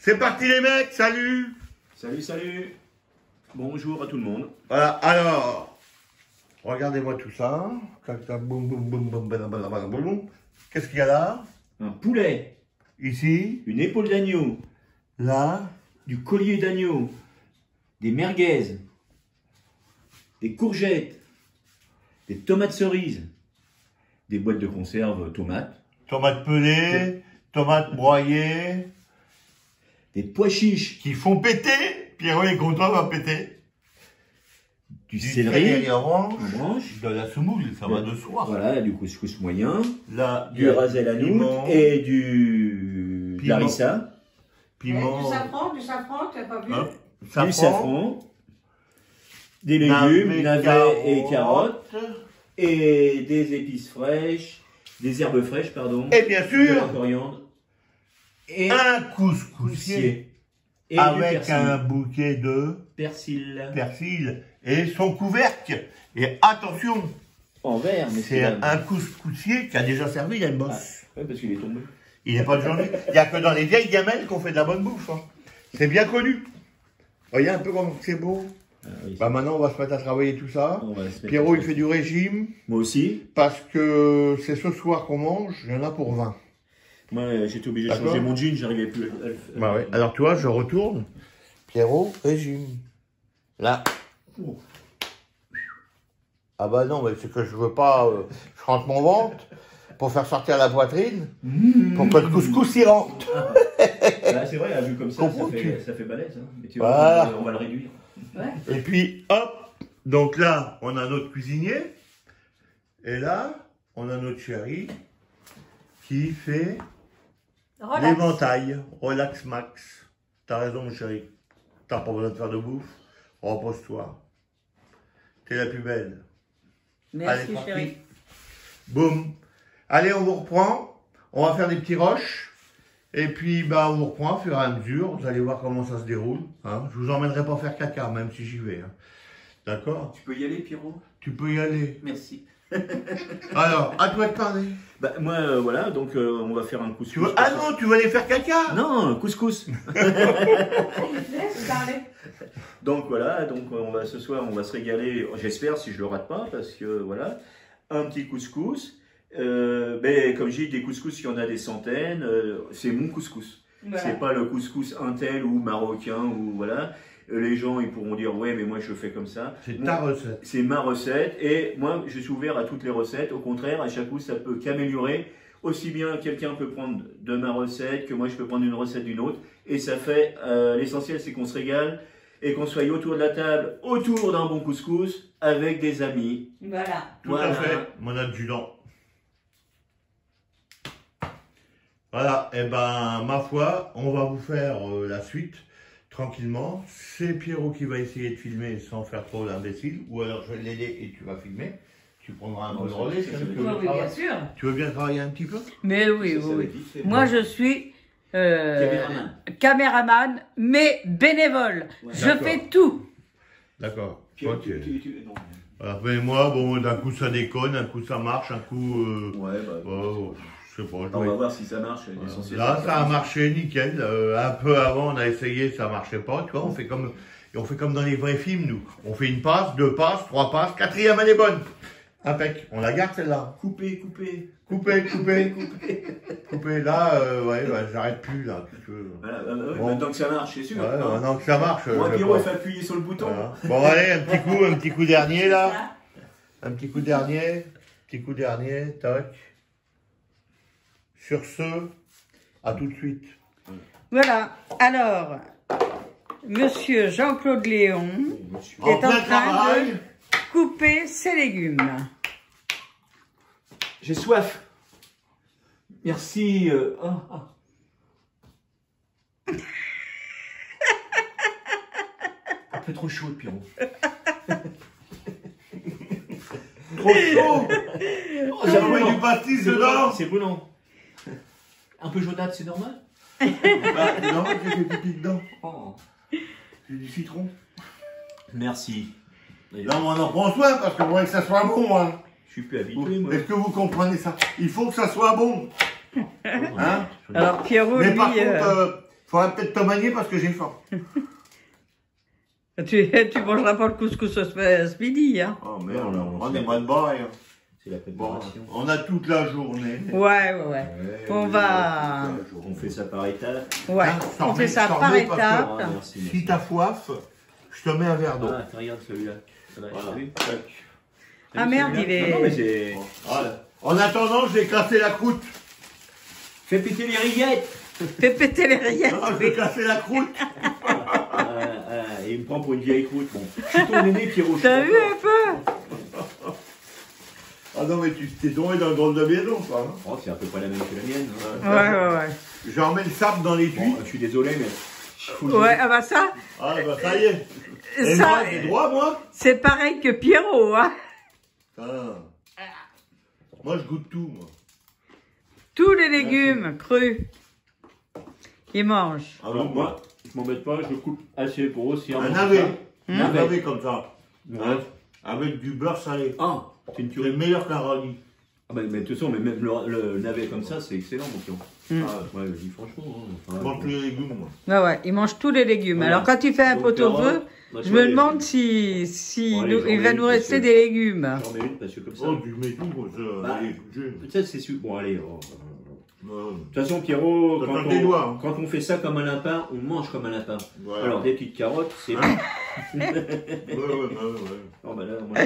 C'est parti les mecs, salut. Salut, salut. Bonjour à tout le monde. Voilà, alors, regardez-moi tout ça. Boum, boum, boum, boum, boum, boum. Qu'est-ce qu'il y a là? Un poulet. Ici. Une épaule d'agneau. Là. Du collier d'agneau. Des merguez. Des courgettes. Des tomates cerises. Des boîtes de conserve tomates. Tomates pelées, tomates broyées. Des pois chiches. Qui font péter. Pierrot est content, va péter. Du céleri orange. en branche. De la semoule, ça va de soi. Voilà, du couscous moyen. Là, Du rasel à noix et du larissa. Piment. Du safran, tu n'as pas vu? Du safran. Des légumes, navets et carottes. Et des épices fraîches. Des herbes fraîches, pardon. Et bien De la sûr, coriandre. Et un couscoussier. Et Avec un bouquet de persil. Et son couvercle. Et attention, En verre, mais c'est un couscoussier qui a déjà servi, il y a une bosse. Oui, parce qu'il est tombé. Il n'est pas de journée. Il n'y a que dans les vieilles gamelles qu'on fait de la bonne bouffe. Hein. C'est bien connu. Voyez un peu comme c'est beau. Oui. Bah maintenant, on va se mettre à travailler tout ça. Pierrot, Pierrot, il fait du régime. Moi aussi. Parce que c'est ce soir qu'on mange. Il y en a pour 20. Moi, j'étais obligé de changer mon jean, j'arrivais plus à Bah ouais. Alors, tu vois, je retourne. Pierrot, régime. Là. Ah bah non, mais c'est que je veux pas... je rentre mon ventre pour faire sortir la poitrine, pour que le couscous y rentre. Bah, c'est vrai, à vue comme ça, ça fait balèze. Hein. Mais tu vois, Voilà. on va le réduire. Ouais. Et puis, hop. Donc là, on a notre cuisinier. Et là, on a notre chéri qui fait l'éventail. Relax max. T'as raison, mon chéri. T'as pas besoin de faire de bouffe. Repose-toi. T'es la plus belle. Merci, Allez, chérie. Boum. Allez, on vous reprend. On va faire des petits rushs. Et puis, bah, on vous reprend au fur et à mesure. Vous allez voir comment ça se déroule. Hein. Je vous emmènerai pas faire caca, même si j'y vais. Hein. D'accord? Tu peux y aller, Pierrot? Tu peux y aller. Merci. Alors, à toi de parler. Bah, moi, voilà, donc on va faire un couscous. Ah non, tu veux aller faire caca? Non, un couscous. Laisse parler. Donc voilà, donc ce soir, on va se régaler, j'espère, si je le rate pas, parce que voilà, un petit couscous. Mais comme je dis, des couscous, il y en a des centaines, c'est mon couscous. Voilà. C'est pas le couscous intel ou marocain ou voilà. Les gens, ils pourront dire, ouais, mais moi, je le fais comme ça. C'est ta recette. C'est ma recette et moi, je suis ouvert à toutes les recettes. Au contraire, à chaque coup, ça peut qu'améliorer. Aussi bien, quelqu'un peut prendre de ma recette que moi, je peux prendre une recette d'une autre. Et ça fait, l'essentiel, c'est qu'on se régale et qu'on soit autour de la table, autour d'un bon couscous, avec des amis. Voilà. Tout à fait, mon adjudant. Voilà, et ben, ma foi, on va vous faire la suite. Tranquillement, c'est Pierrot qui va essayer de filmer sans faire trop d'imbécile, ou alors je vais l'aider et tu vas filmer. Tu prendras un peu de relais. Oui, bien sûr. Tu veux bien travailler un petit peu? Mais oui, oui. Moi, je suis caméraman, mais bénévole. Ouais. Je fais tout. D'accord. Pierrot, Ok. non. Voilà, mais moi, bon, d'un coup ça déconne, un coup ça marche, un coup... Ouais, bah, oh, je sais pas. on va voir si ça marche. L'essentiel, Là, ça a marché nickel. Un peu avant, on a essayé, ça marchait pas. Tu vois, on fait comme dans les vrais films, nous. On fait une passe, deux passes, trois passes, quatrième, elle est bonne. Impec. On la garde celle-là. Coupé. Coupé. Là, ouais, j'arrête plus là. Voilà, Bon. maintenant que ça marche, c'est sûr. Ouais, hein. maintenant que ça marche. Moi, je Pierrot, il crois. fait appuyer sur le bouton. Voilà. Bon, allez, un petit coup dernier là. Un petit coup dernier. Tac. Sur ce, à tout de suite. Voilà. Alors, monsieur Jean-Claude Léon est en train de couper ses légumes. J'ai soif. Merci. Un peu trop chaud, Pierrot. Trop chaud. J'ai envoyé brûlant. du pastis C'est dedans. brûlant, c'est brûlant. Un peu jaunâtre, c'est normal? Bah, non, j'ai fait pipi dedans. Oh. C'est du citron. Merci. Là, on en prend soin parce qu'on voudrait que ça soit bon. Hein. Je suis plus habitué, moi. Est-ce que vous comprenez ça? Il faut que ça soit bon. Hein? Alors Pierrot, Mais lui, par contre, Faudrait peut-être te manier parce que j'ai faim. Tu mangeras pas le couscous ce midi, hein. Oh merde, on est mal barré. Hein. C'est la préparation. Bon, on a toute la journée. Ouais. On va... On fait ça par étapes. Ouais, on fait ça par étapes. Ah, merci. Si t'as soif, je te mets un verre d'eau. Ah, regarde celui-là. Voilà. Ah merde, il est... Non, mais c'est... Voilà. En attendant, je vais casser la croûte. Fais péter les rillettes. Fais péter les rillettes. Non, je vais casser la croûte. Il me prend pour une vieille croûte. Bon. Je suis ton aîné, Pierrot. T'as vu un peu? Ah non, mais tu t'es tombé dans le drôle de maison, quoi. Hein. Oh, c'est à peu près la même que la mienne. Ouais. J'en mets le sable dans les puits. Bon, je suis désolé, mais... Ouais, ah bah ça... Ah bah ça y est. Et Ça, moi, j'ai droit, moi. c'est pareil que Pierrot, hein. Ah. Moi, je goûte tout, moi. Tous les légumes crus, il mange. Alors moi, je m'embête pas, je coupe assez pour aussi... Un navet. Un Navet. navet comme ça. Ouais. Hein, avec du beurre salé. Ah, c'est une C'est tuerie. meilleur qu'un radis. Ah bah, mais de toute façon, mais même le navet comme ça, c'est excellent, mon pion. Ah, ouais, je dis franchement. Je mange tous les légumes, moi. Ouais, il mange tous les légumes. Voilà. Alors quand il fait un Donc, pot-au-feu, bah, je tu vois, me les- demande si Bon, allez, il va j'en ai nous une, rester parce que- des légumes. J'en mets une parce que comme ça. Oh, tu mets tout, moi. Ça, Bah, allez, j'ai- Peut-être c'est sûr. Bon, allez. Ouais. De toute façon, Pierrot, Ça quand fait des doigts, hein. quand on fait ça comme un lapin, on mange comme un lapin. Ouais. Alors, des petites carottes, c'est bon. Ouais. Non, bah là, moi,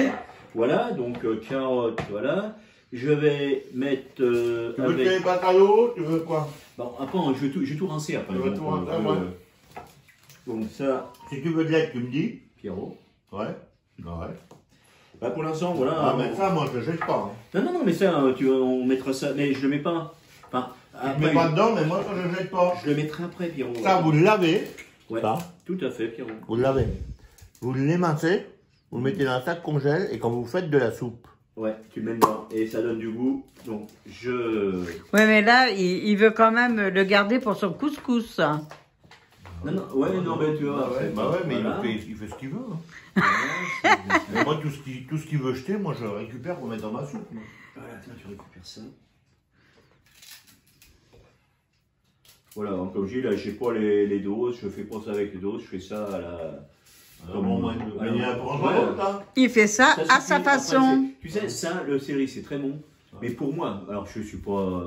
voilà, donc carottes, voilà. Je vais mettre Tu veux avec... tes pâtes à l'eau? Tu veux quoi? Bon, après, je vais tout rincer après. Tu veux tout rincer, ouais. Donc ça, Si tu veux de l'aide, tu me dis. Pierrot. Ouais. Bah, pour l'instant, voilà. Ah, mais ça, moi, je jette pas. Hein. Non, mais ça, on mettra ça, mais je le mets pas. Enfin, Je après, mets pas dedans, mais moi, ça, je jette pas. je le mettrai après, Pierrot. Ça, vous le lavez. Ouais, Ça, tout à fait, Pierrot. vous le lavez. Vous l'émincez, vous le mettez dans un sac congèle, et quand vous faites de la soupe. Ouais, tu le mets dedans et ça donne du goût. Donc, Ouais, mais là, il veut quand même le garder pour son couscous. Non, mais tu vois. c'est- Bah ouais, mais voilà. il fait ce qu'il veut. Hein. Mais moi, tout ce qu'il veut jeter, moi, je le récupère pour mettre dans ma soupe. Moi. Voilà, tiens, tu récupères ça. Voilà, donc comme je dis, là, j'ai pas les doses, je fais pas ça avec les doses, je fais ça à la... Il y a un Ouais. là. Il fait ça Ça à suffit. sa Après, façon. tu sais, ça, le céleri, c'est très bon. Mais pour moi, alors je suis pas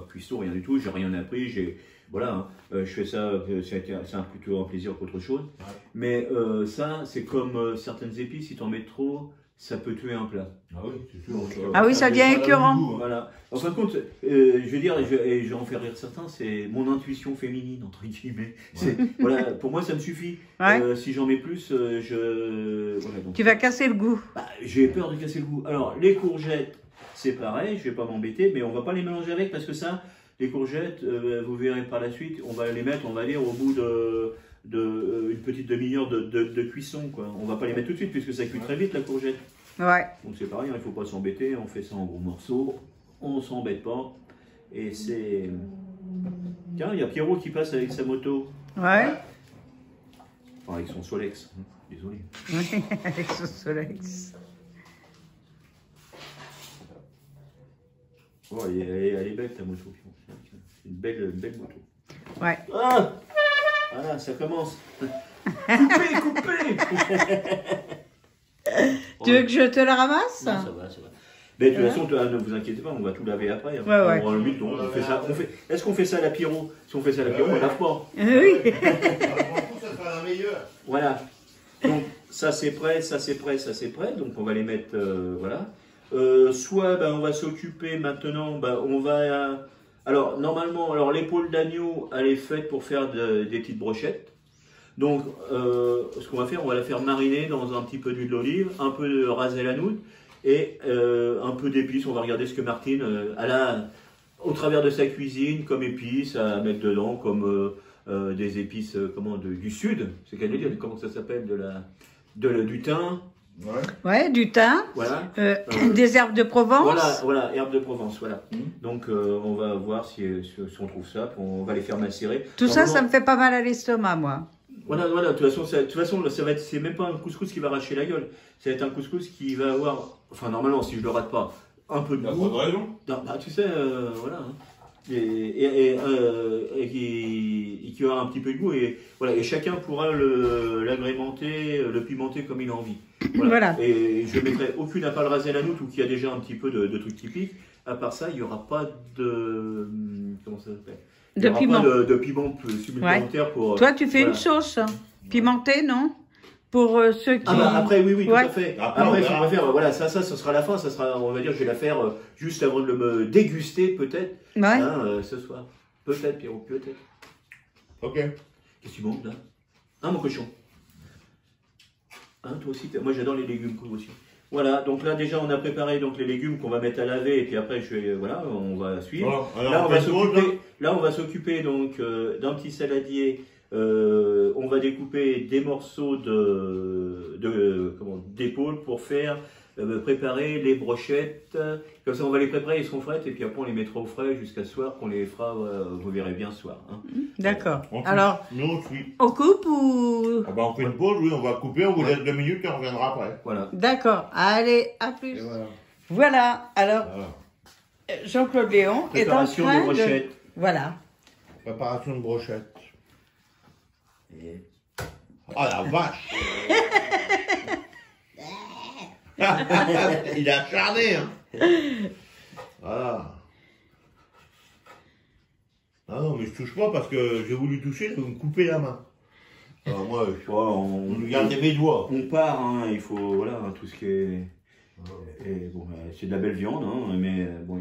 cuistot, rien du tout, j'ai rien appris, voilà, hein, je fais ça, c'est plutôt un plaisir qu'autre chose. Ouais. Mais ça, c'est comme certaines épices, si tu en mets trop, ça peut tuer un plat. Ah oui, c'est sûr. Ah oui, ça devient écœurant. Voilà. En fin de compte, je veux dire, et je vais en faire rire certains, c'est mon intuition féminine, entre guillemets. Voilà, pour moi, ça me suffit. Ouais. Si j'en mets plus, voilà, donc, Tu vas casser le goût. bah, j'ai peur de casser le goût. Alors, les courgettes, c'est pareil, je vais pas m'embêter, mais on va pas les mélanger avec parce que ça, les courgettes, vous verrez par la suite, on va les mettre, on va dire, au bout une petite demi-heure de cuisson, quoi. On va pas les mettre tout de suite puisque ça cuit très vite la courgette. Ouais. Donc c'est pareil, il ne faut pas s'embêter, on fait ça en gros morceaux, on s'embête pas. Et c'est... Tiens, il y a Pierrot qui passe avec sa moto. Ouais. Enfin, avec son Solex. Désolé. Avec son Solex. Oh, elle est belle ta moto. C'est une belle moto. Ouais. Ah, voilà, ça commence. Coupez. Tu veux que je te la ramasse? Non, ça va. Mais de toute façon, ne vous inquiétez pas, on va tout laver après. Hein. Ouais. On limite, on fait ça. Est-ce qu'on fait ça à la Pierrot? Si on fait ça à la Pierrot, on lave pas. Oui. Ça sera la meilleure. Voilà. Donc ça c'est prêt. Donc on va les mettre, voilà. Soit on va s'occuper maintenant, on va... alors normalement, l'épaule d'agneau, elle est faite pour faire des petites brochettes. Donc ce qu'on va faire, on va la faire mariner dans un petit peu d'huile d'olive, un peu de ras el hanout et un peu d'épices. On va regarder ce que Martine, elle a au travers de sa cuisine comme épices à mettre dedans, comme des épices du sud, c'est qu'elle veut dire, comment ça s'appelle, du thym. Ouais, du thym, Voilà. des herbes de Provence. Voilà, herbes de Provence, voilà. Donc on va voir si on trouve ça, on va les faire macérer. Tout ça, ça me fait pas mal à l'estomac, moi. Voilà, de toute façon, ça va être, c'est même pas un couscous qui va arracher la gueule. Ça va être un couscous qui va avoir, enfin normalement, si je le rate pas, un peu de goût. Pas de raison. Non, tu sais, voilà. Hein. Et qui qui aura un petit peu de goût. Et, voilà, et chacun pourra l'agrémenter, le pimenter comme il a envie. Voilà. Et je ne mettrai aucune à part le rasé à la noute ou qui a déjà un petit peu de trucs typiques. À part ça, il n'y aura pas de... Comment ça s'appelle? De piment. De piment supplémentaire pour... Toi, tu fais une sauce pimentée, non? Pour ceux qui... Ah bah après, oui, tout à fait. Après, on va faire, voilà, ça sera la fin. Ça sera, on va dire, je vais la faire juste avant de me déguster, peut-être, ce soir. Peut-être, Pierrot, peut-être. Ok. Qu'est-ce que tu manges, là? Mon cochon. Toi aussi, moi j'adore les légumes, toi aussi. Voilà, donc là déjà on a préparé donc les légumes qu'on va mettre à laver et puis après voilà, on va suivre. Voilà, là on va s'occuper donc d'un petit saladier. On va découper des morceaux d'épaule pour faire préparer les brochettes. Comme ça on va les préparer, ils seront frais et puis après on les mettra au frais jusqu'à ce soir qu'on les fera, vous verrez bien ce soir. Hein. D'accord. Alors, nous, on coupe ou... on fait une pause, oui, on va couper, on vous laisse 2 minutes et on reviendra après. Voilà. D'accord, allez, à plus. Voilà, alors, Jean-Claude Léon est en train de brochettes. Voilà. Préparation de brochettes. Oh la vache. Il a acharné, hein. Voilà. Ah non, mais je touche pas parce que j'ai voulu toucher, vous me coupez la main. Alors moi, on nous garde mes doigts. On part, hein, il faut, voilà, tout ce qui est... Et bon, c'est de la belle viande, hein, mais bon,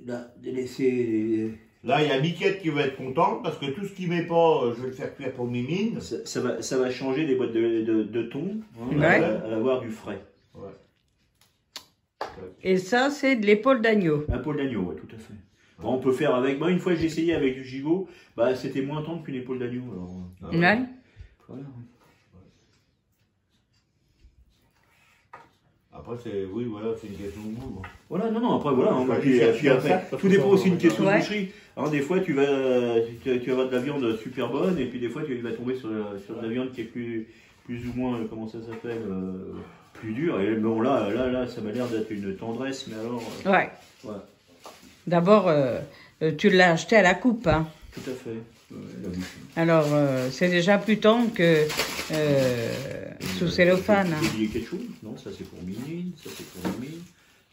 là, laisser... Là, il y a Miquette qui va être contente parce que tout ce qu'il met pas, je vais le faire cuire pour Mimine. Ça va changer des boîtes de thon, hein, à avoir du frais. Ouais. Et ça, c'est de l'épaule d'agneau. L'épaule d'agneau, oui, tout à fait. Bon, on peut faire avec... Moi, une fois, j'ai essayé avec du gigot, c'était moins tendre qu'une épaule d'agneau. Voilà. Après, c'est une question de goût. Voilà, non, après, voilà. Puis après, tout dépend aussi d'une question de boucherie. Hein, des fois, tu vas avoir de la viande super bonne, et puis des fois, tu vas tomber sur de la viande qui est plus ou moins, comment ça s'appelle, plus dure. Et bon, là, ça m'a l'air d'être une tendresse, mais alors... Ouais. D'abord, tu l'as acheté à la coupe, hein. Tout à fait. Alors, c'est déjà plus tendre que sous cellophane. J'ai oublié quelque chose? Non, ça c'est pour Mimine, ça c'est pour Mimine,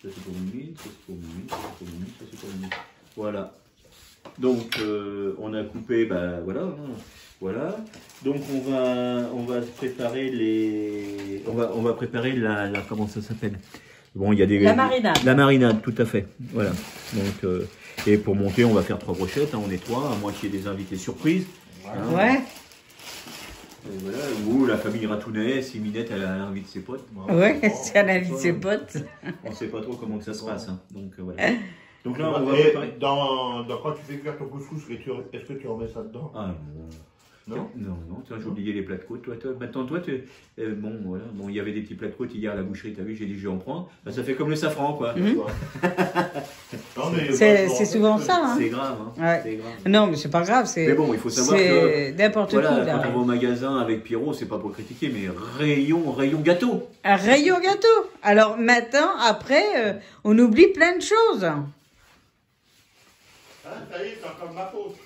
ça c'est pour Mimine, ça c'est pour Mimine, ça c'est pour Mimine, ça c'est pour Mimine. Voilà. Donc, on a coupé, voilà. Donc, on va préparer on va préparer la comment ça s'appelle? Bon, il y a des... La marinade. La marinade, tout à fait. Voilà. Donc, et pour monter, on va faire 3 brochettes. Hein, on est 3, à moins qu'il y ait des invités surprises. Hein. Ouais. Et voilà. Ou la famille Ratounet, si Minette, elle invite ses potes. Ouais, si elle invite ses potes. On ne sait pas trop comment que ça se passe. Hein. Donc, voilà. Donc là, on va préparer... Quand tu fais cuire ton couscous, est-ce que tu remets ça dedans? Non, tiens, j'ai oublié les plats de côte. Maintenant, toi, bon, voilà. Bon, il y avait des petits plats de côte hier à la boucherie, t'as vu, j'ai dit, je vais en prendre. Ça fait comme le safran, quoi. C'est souvent ça, hein. C'est grave, hein. Ouais. C'est grave. Non, mais c'est pas grave, mais bon, il faut savoir que... n'importe quoi, là. Quand on va au magasin avec Pierrot, c'est pas pour critiquer, mais rayon gâteau. Un rayon gâteau. Alors, maintenant, après, on oublie plein de choses. Ça y est, c'est encore de ma faute.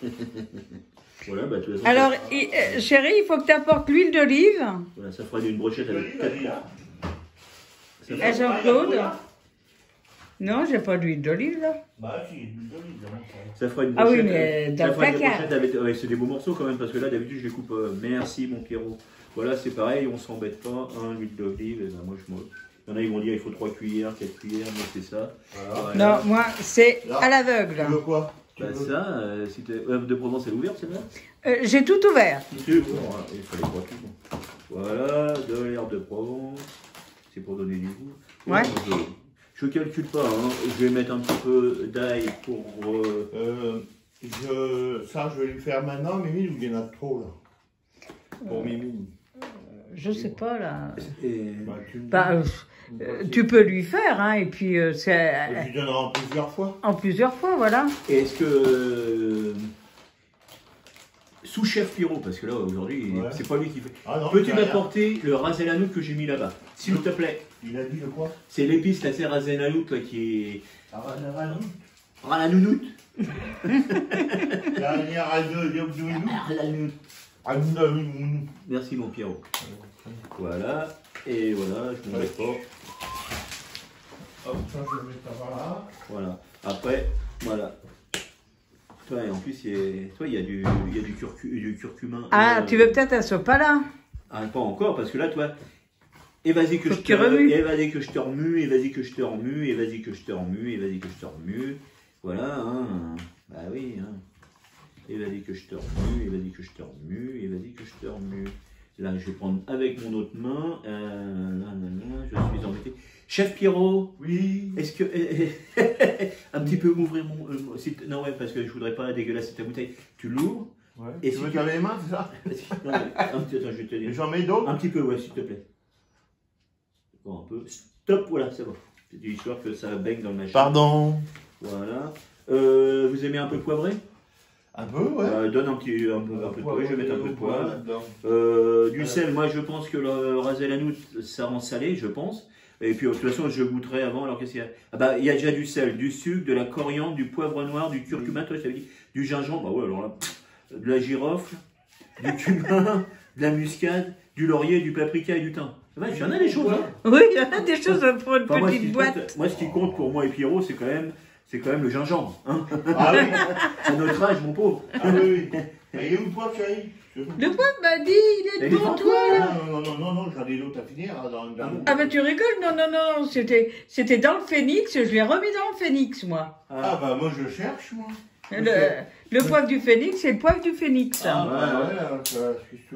Voilà, alors, chérie, il faut que tu apportes l'huile d'olive. Voilà, ça fera une brochette avec 4 Et Jean-Claude? Non, j'ai pas d'huile d'olive là. Bah si, l'huile d'olive. Ça fera une brochette. Ah oui, mais dans le placard. C'est des beaux morceaux quand même, parce que là, d'habitude, je les coupe. Merci, mon Pierrot. Voilà, c'est pareil, on s'embête pas. L'huile d'olive, et ben moi je m'en... Il y en a, ils vont dire il faut 3 cuillères, 4 cuillères, moi c'est ça. Voilà. Non, moi c'est à l'aveugle. Tu veux quoi? Ça, si de Provence, elle est ouverte celle-là? J'ai tout ouvert. Bon, il fallait 3 cubes. Voilà, de l'herbe de Provence. C'est pour donner du goût. Ouais. Je calcule pas, hein. Je vais mettre un petit peu d'ail pour... Ça, je vais lui faire maintenant, Mimine, ou il y en a trop là? Pour Mimine. Je sais pas là. Et... tu peux lui faire, hein, et puis c'est... Tu lui donneras en plusieurs fois? En plusieurs fois, voilà. Est-ce que... Sous-chef Pierrot, parce que là, aujourd'hui, c'est pas lui qui fait... Peux-tu m'apporter le rasé la noute que j'ai mis là-bas? S'il te plaît. Il a dit de quoi? C'est l'épice, là, c'est rasé la noute, là, qui est... Rasé la noute? Rananounoute. Merci mon Pierrot. Voilà, et voilà, je m'en mets pas. Hop, ça je vais mettre par là. Voilà, après, voilà. Toi, et en plus, il y a du curcuma. Ah, tu veux peut-être un sopalin? Ah, pas encore, parce que là, toi, et vas-y que je te remue, et vas-y que je te remue, et vas-y que je te remue, et vas-y que je te remue, et vas-y que je te remue. Voilà, hein. Bah oui, hein. Et vas-y que je te remue, et vas-y que je te remue, et vas-y que je te remue. Là, je vais prendre avec mon autre main. Je suis embêté. Chef Pierrot, oui. Est-ce que un petit peu m'ouvrir mon non ouais parce que je voudrais pas dégueulasser ta bouteille. Tu l'ouvres. Ouais. Et tu veux laver les mains, c'est ça? Non, attends, je vais te dire. J'en mets d'autres. Un petit peu, ouais, s'il te plaît. Bon, un peu. Stop, voilà, c'est bon. C'est histoire que ça baigne dans le machin. Pardon. Voilà. Vous aimez un peu poivré? Un peu, ouais. Donne un peu de poivre. Je vais mettre un peu de poivre. Du sel, moi je pense que le rasé la noute, ça rend salé, je pense. Et puis de toute façon, je goûterai avant. Alors qu'est-ce qu'il y a? Ah bah, il y a déjà du sel, du sucre, de la coriandre, du poivre noir, du curcuma, toi, je t'avais dit, du gingembre, bah ouais, alors là, de la girofle, du cumin, de la muscade, du laurier, du paprika et du thym. Ouais, il y en a des choses, hein. Oui, il y en a des choses pour une petite boîte. Moi, ce qui compte pour moi et Pierrot, c'est quand même le gingembre. Hein. Ah oui. À notre âge, mon pauvre. Ah oui, oui. Et où le poivre, chérie? Le poivre m'a dit, il est devant toi, là. Non, j'en ai d'autres à finir. Ah bah tu rigoles, non, c'était dans le phénix, je l'ai remis dans le phénix, moi. Ah bah moi je cherche, moi. Le poivre du phénix, c'est le poivre du phénix. Ah ouais, puisque...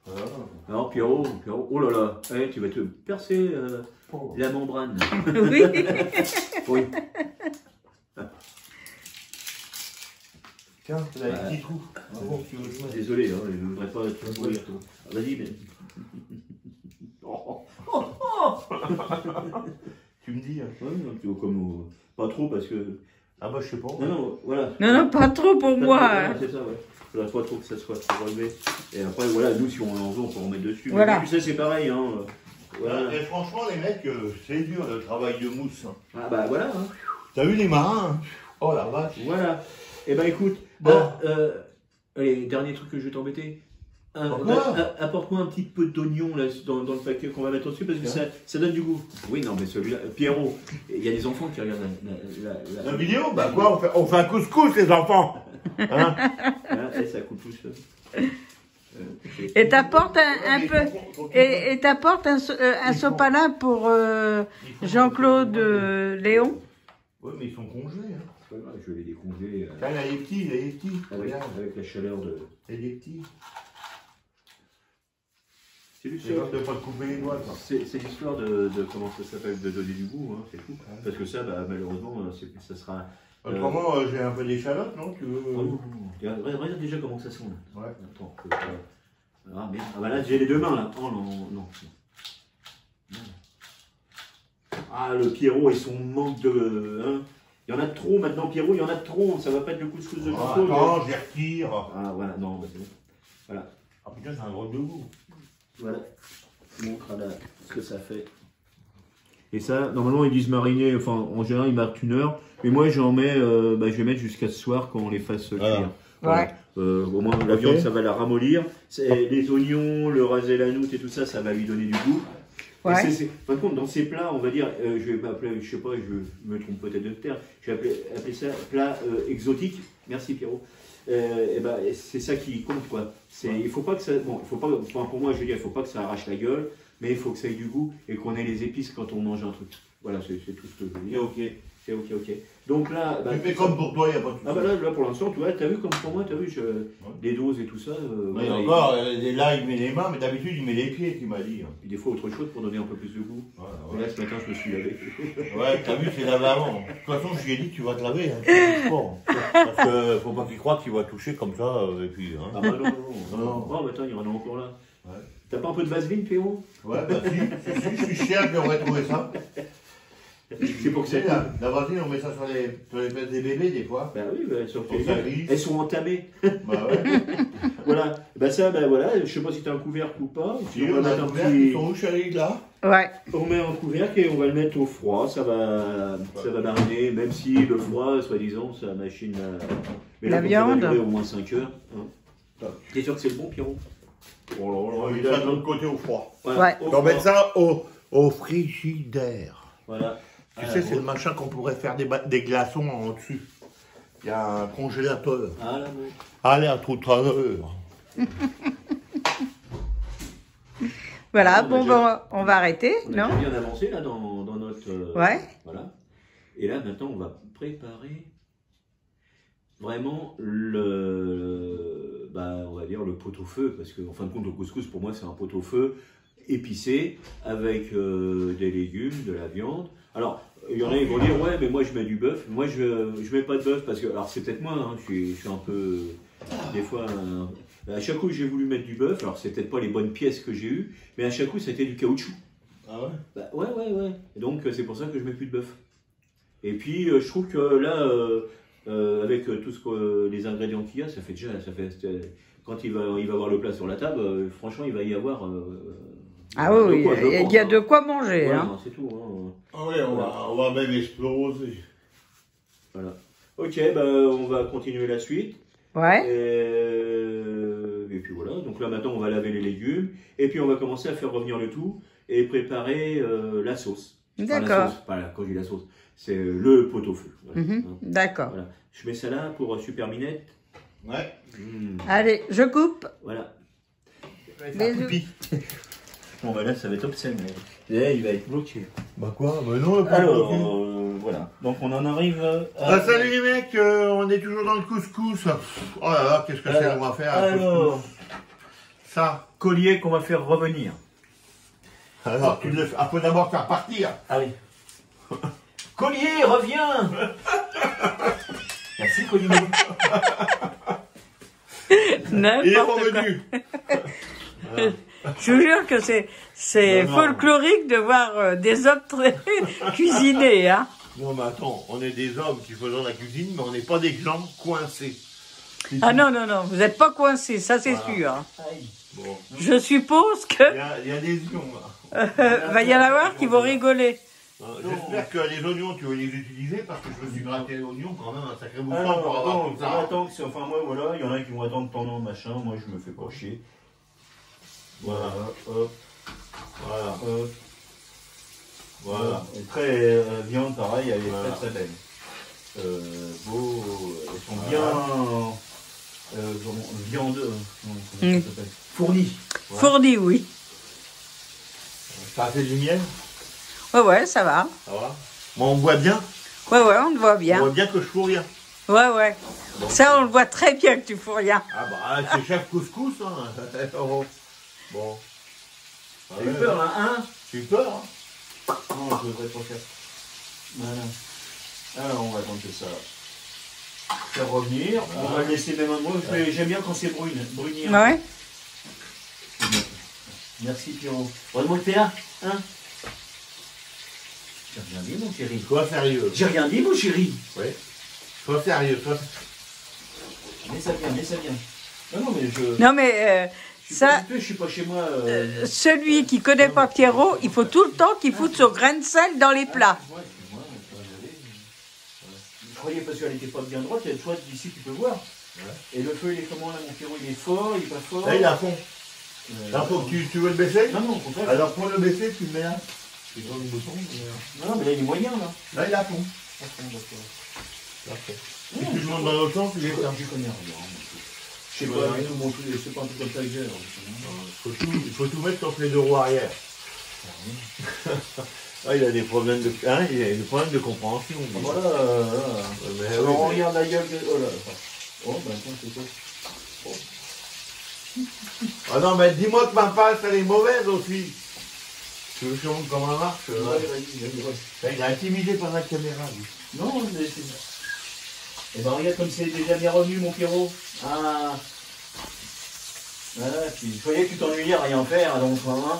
Voilà. Alors Pierrot, oh là là, hey, tu vas te percer la membrane. Oui. Oui. Tiens, c'est un petit trou. Ah bon, tu veux que je mette? Désolé, hein, je ne voudrais pas te mourir. Vas-y, mais... Tu me dis, hein. Ouais, comme pas trop parce que... Ah bah je sais pas. Non, voilà. Non, pas trop pour moi. C'est ça, ouais. Il ne faudrait pas trop que ça soit trop relevé. Et après, voilà, nous, si on en veut, on peut en mettre dessus. Voilà. Mais tu sais, c'est pareil, hein. Voilà. Et franchement, les mecs, c'est dur le travail de mousse. Ah bah voilà. Hein. T'as vu les marins? Oh la vache. Voilà. Eh ben écoute, bon. Allez, dernier truc que je vais t'embêter. Apporte-moi un petit peu d'oignon là dans le paquet qu'on va mettre dessus parce que ça donne du goût. Oui, non, mais celui-là, Pierrot, il y a des enfants qui regardent la vidéo. Bah quoi, on fait un couscous, les enfants. Hein? Et ça coûte tout seul. Et t'apportes un peu, et t'apportes un sopalin pour Jean-Claude Léon. Oui, mais ils sont congelés. Hein. C'est pas grave, je vais les décongeler. Il y a des petits, Avec la chaleur de... Il y a des petits. C'est l'histoire de pas te couper les doigts. C'est l'histoire de comment ça s'appelle, de donner du goût, hein, c'est tout. Parce que ça, bah, malheureusement, ça sera... Autrement, j'ai un peu d'échalote, non? Tu veux... Regarde déjà comment ça sent. Là. Ouais. Attends, ah, mais... ah bah là, j'ai les deux mains, là. Oh non. Ah, le Pierrot et son manque de... Hein. Il y en a de trop maintenant, Pierrot, il y en a de trop. Ça va pas être le couscous de Jean-Claude. Attends, je les retire. Ah, voilà, non, bah, c'est bon. Voilà. Ah putain, c'est un drôle de goût. Voilà. Je montre là ce que ça fait. Et ça, normalement, ils disent mariner, enfin, en général, ils marquent 1 heure. Mais moi, j'en mets, je vais mettre jusqu'à ce soir quand on les fasse cuire. Ouais. Au moins, la viande, ça va la ramollir. Les oignons, le rasé la noute et tout ça, ça va lui donner du goût. Ouais. Par contre, dans ces plats, on va dire, je vais m'appeler, je sais pas, je me trompe peut-être de terre, je vais appeler ça plat exotique. Merci Pierrot. Et ben, c'est ça qui compte, quoi. Il faut pas que ça, bon, il faut pas, enfin, pour moi, je veux dire, il faut pas que ça arrache la gueule, mais il faut que ça ait du goût et qu'on ait les épices quand on mange un truc. Voilà, c'est tout ce que je veux dire. C'est ok. Donc là, tu fais comme pour toi, il n'y a pas de souci. Ah bah là pour l'instant, tu vois, t'as vu comme pour moi, t'as vu, les doses et tout ça. Oui, encore, là il met les mains, mais d'habitude il met les pieds, tu m'as dit. Et des fois autre chose pour donner un peu plus de goût. Voilà. Là ce matin je me suis lavé. Ouais, t'as vu, c'est lavé avant. De toute façon, je lui ai dit que tu vas te laver. Parce que faut pas qu'il croie qu'il va toucher comme ça, et puis. Hein. Ah bah non. Oh bah attends, il y en a encore là. Ouais. T'as pas un peu de vaseline, Pierrot? Ouais, bah si, je suis cher qu'on aurait trouvé ça. C'est pour que c'est la vaseline, on met ça sur les fesses des bébés des fois. Bah oui, sauf elles sont entamées. Bah ouais. Voilà. Bah ça, bah voilà. Je sais pas si t'as un couvercle ou pas. Si on a un couvercle, ils sont où, chérie, là? Ouais. On met un couvercle et on va le mettre au froid. Ça va mariner, même si le froid, soi-disant, c'est la machine. Mais la viande. Ça va durer au moins 5 heures. Hein. T'es sûr que c'est le bon, Pierrot? Oh là, il est de l'autre côté au froid. Ouais. On va mettre ça au frigidaire. Voilà. Tu sais, c'est le machin qu'on pourrait faire des glaçons en dessus. Il y a un congélateur. Ah là, oui. Allez, à tout à l'heure. Voilà, bon, on va arrêter, on a bien avancé là dans notre... ouais. Voilà. Et là, maintenant, on va préparer vraiment on va dire le pot-au-feu, parce qu'en fin de compte, le couscous, pour moi, c'est un pot-au-feu épicé avec des légumes, de la viande. Alors, il y en a qui vont dire, ouais, mais moi, je mets du bœuf. Moi, je mets pas de bœuf, parce que, alors, c'est peut-être moi, hein, je suis un peu, des fois... à chaque coup, j'ai voulu mettre du bœuf, alors c'est peut-être pas les bonnes pièces que j'ai eues, mais à chaque coup, c'était du caoutchouc. Ah ouais? Bah, ouais. Et donc, c'est pour ça que je mets plus de bœuf. Et puis, je trouve que là, avec les ingrédients qu'il y a, quand il va avoir le plat sur la table, franchement, il va y avoir... ah oui, il y a de quoi manger. Ouais, hein. C'est tout. Hein. Ah oui, on va même exploser. Voilà. Ok, on va continuer la suite. Ouais. Et puis voilà, donc là maintenant on va laver les légumes et puis on va commencer à faire revenir le tout et préparer la sauce. D'accord. Quand je dis la sauce, c'est le pot-au-feu. Voilà. D'accord. Voilà. Je mets ça là pour Super Minette. Ouais. Allez, je coupe. Voilà. Bisous. Bon là ça va être obscène. Là, il va être bloqué. Bah quoi? Bah non, alors, voilà. Donc on en arrive à... salut les mecs, on est toujours dans le couscous. Oh là là, qu'est-ce que c'est qu'on va faire? Alors, ça. Collier qu'on va faire revenir. Alors, tu le fais. Il faut d'abord faire partir. Allez. Collier, reviens. Merci Collier. Il est revenu. Je vous jure que c'est folklorique de voir des hommes cuisiner. Hein. Non mais attends, on est des hommes qui faisons la cuisine, mais on n'est pas des gens coincés. Ah non, vous n'êtes pas coincés, ça c'est sûr. Hein. Bon. Je suppose que... Il y a des lions là. va y en avoir qui vont rigoler. J'espère que les oignons, tu vas les utiliser parce que je me suis gratté les oignons quand même un sacré bout de temps pour avoir tout ça. Enfin moi voilà, il y en a qui vont attendre pendant machin, moi je me fais pas chier. Voilà, hop, voilà, hop. Voilà, et très viande pareil, elle est très belle. Beau, elles sont bien viandeux, comment ça s'appelle? Fournies. Ouais. Fournies, oui. Ça a fait du miel? Ouais, ça va. Ça va? Bon, on voit bien? Ouais, on te voit bien. On voit bien que je fous rien. Ouais. Bon, ça, on le voit très bien que tu fous rien. Ah bah, c'est chef couscous, hein. Bon. T'as eu peur, là, hein? J'ai eu peur, hein? Non, je voudrais pas faire. Voilà. Alors, on va tenter ça. Faire revenir. On va laisser même un mot. J'aime bien quand c'est brunir. Ouais. Merci, Pierrot. Redemande le PA, hein? J'ai rien dit, mon chéri. Sois sérieux. J'ai rien dit, mon chéri. Oui. Sois sérieux, Mais ça vient. Non, mais ça... Je suis pas chez moi. Celui qui connaît pas Pierrot, il faut tout le temps qu'il foute son grain de sel dans les plats. Je croyais parce qu'elle n'était pas bien droite, toi d'ici tu peux voir. Ouais. Et le feu il est comment là, mon Pierrot? Il est fort, il est pas fort? Là il est à fond. Là, faut que tu veux le baisser? Non, au contraire. Alors pour le baisser, tu le mets là. C'est dans le bouton. Non, mais là il est moyen là. Là il est à fond. Parfait. Si tu le montes dans l'autre sens, il est là. Je connais rien. Je sais pas, c'est pas un truc comme ça que j'ai. Il faut tout mettre sur les deux roues arrière. Ah, il a des problèmes de, il a des problèmes de compréhension. Voilà. On regarde la gueule de... Oh là. Oh, ben attends, c'est quoi? Oh. Ah non, mais dis-moi que ma passe, elle est mauvaise aussi. Tu veux que je montre comment elle marche? Ouais. Il a intimidé par la caméra, lui. Non, mais c'est... Et ben regarde comme c'est déjà bien revenu, mon Pierrot. Ah. Voilà, puis je voyais que tu t'ennuyais à rien faire, donc hein.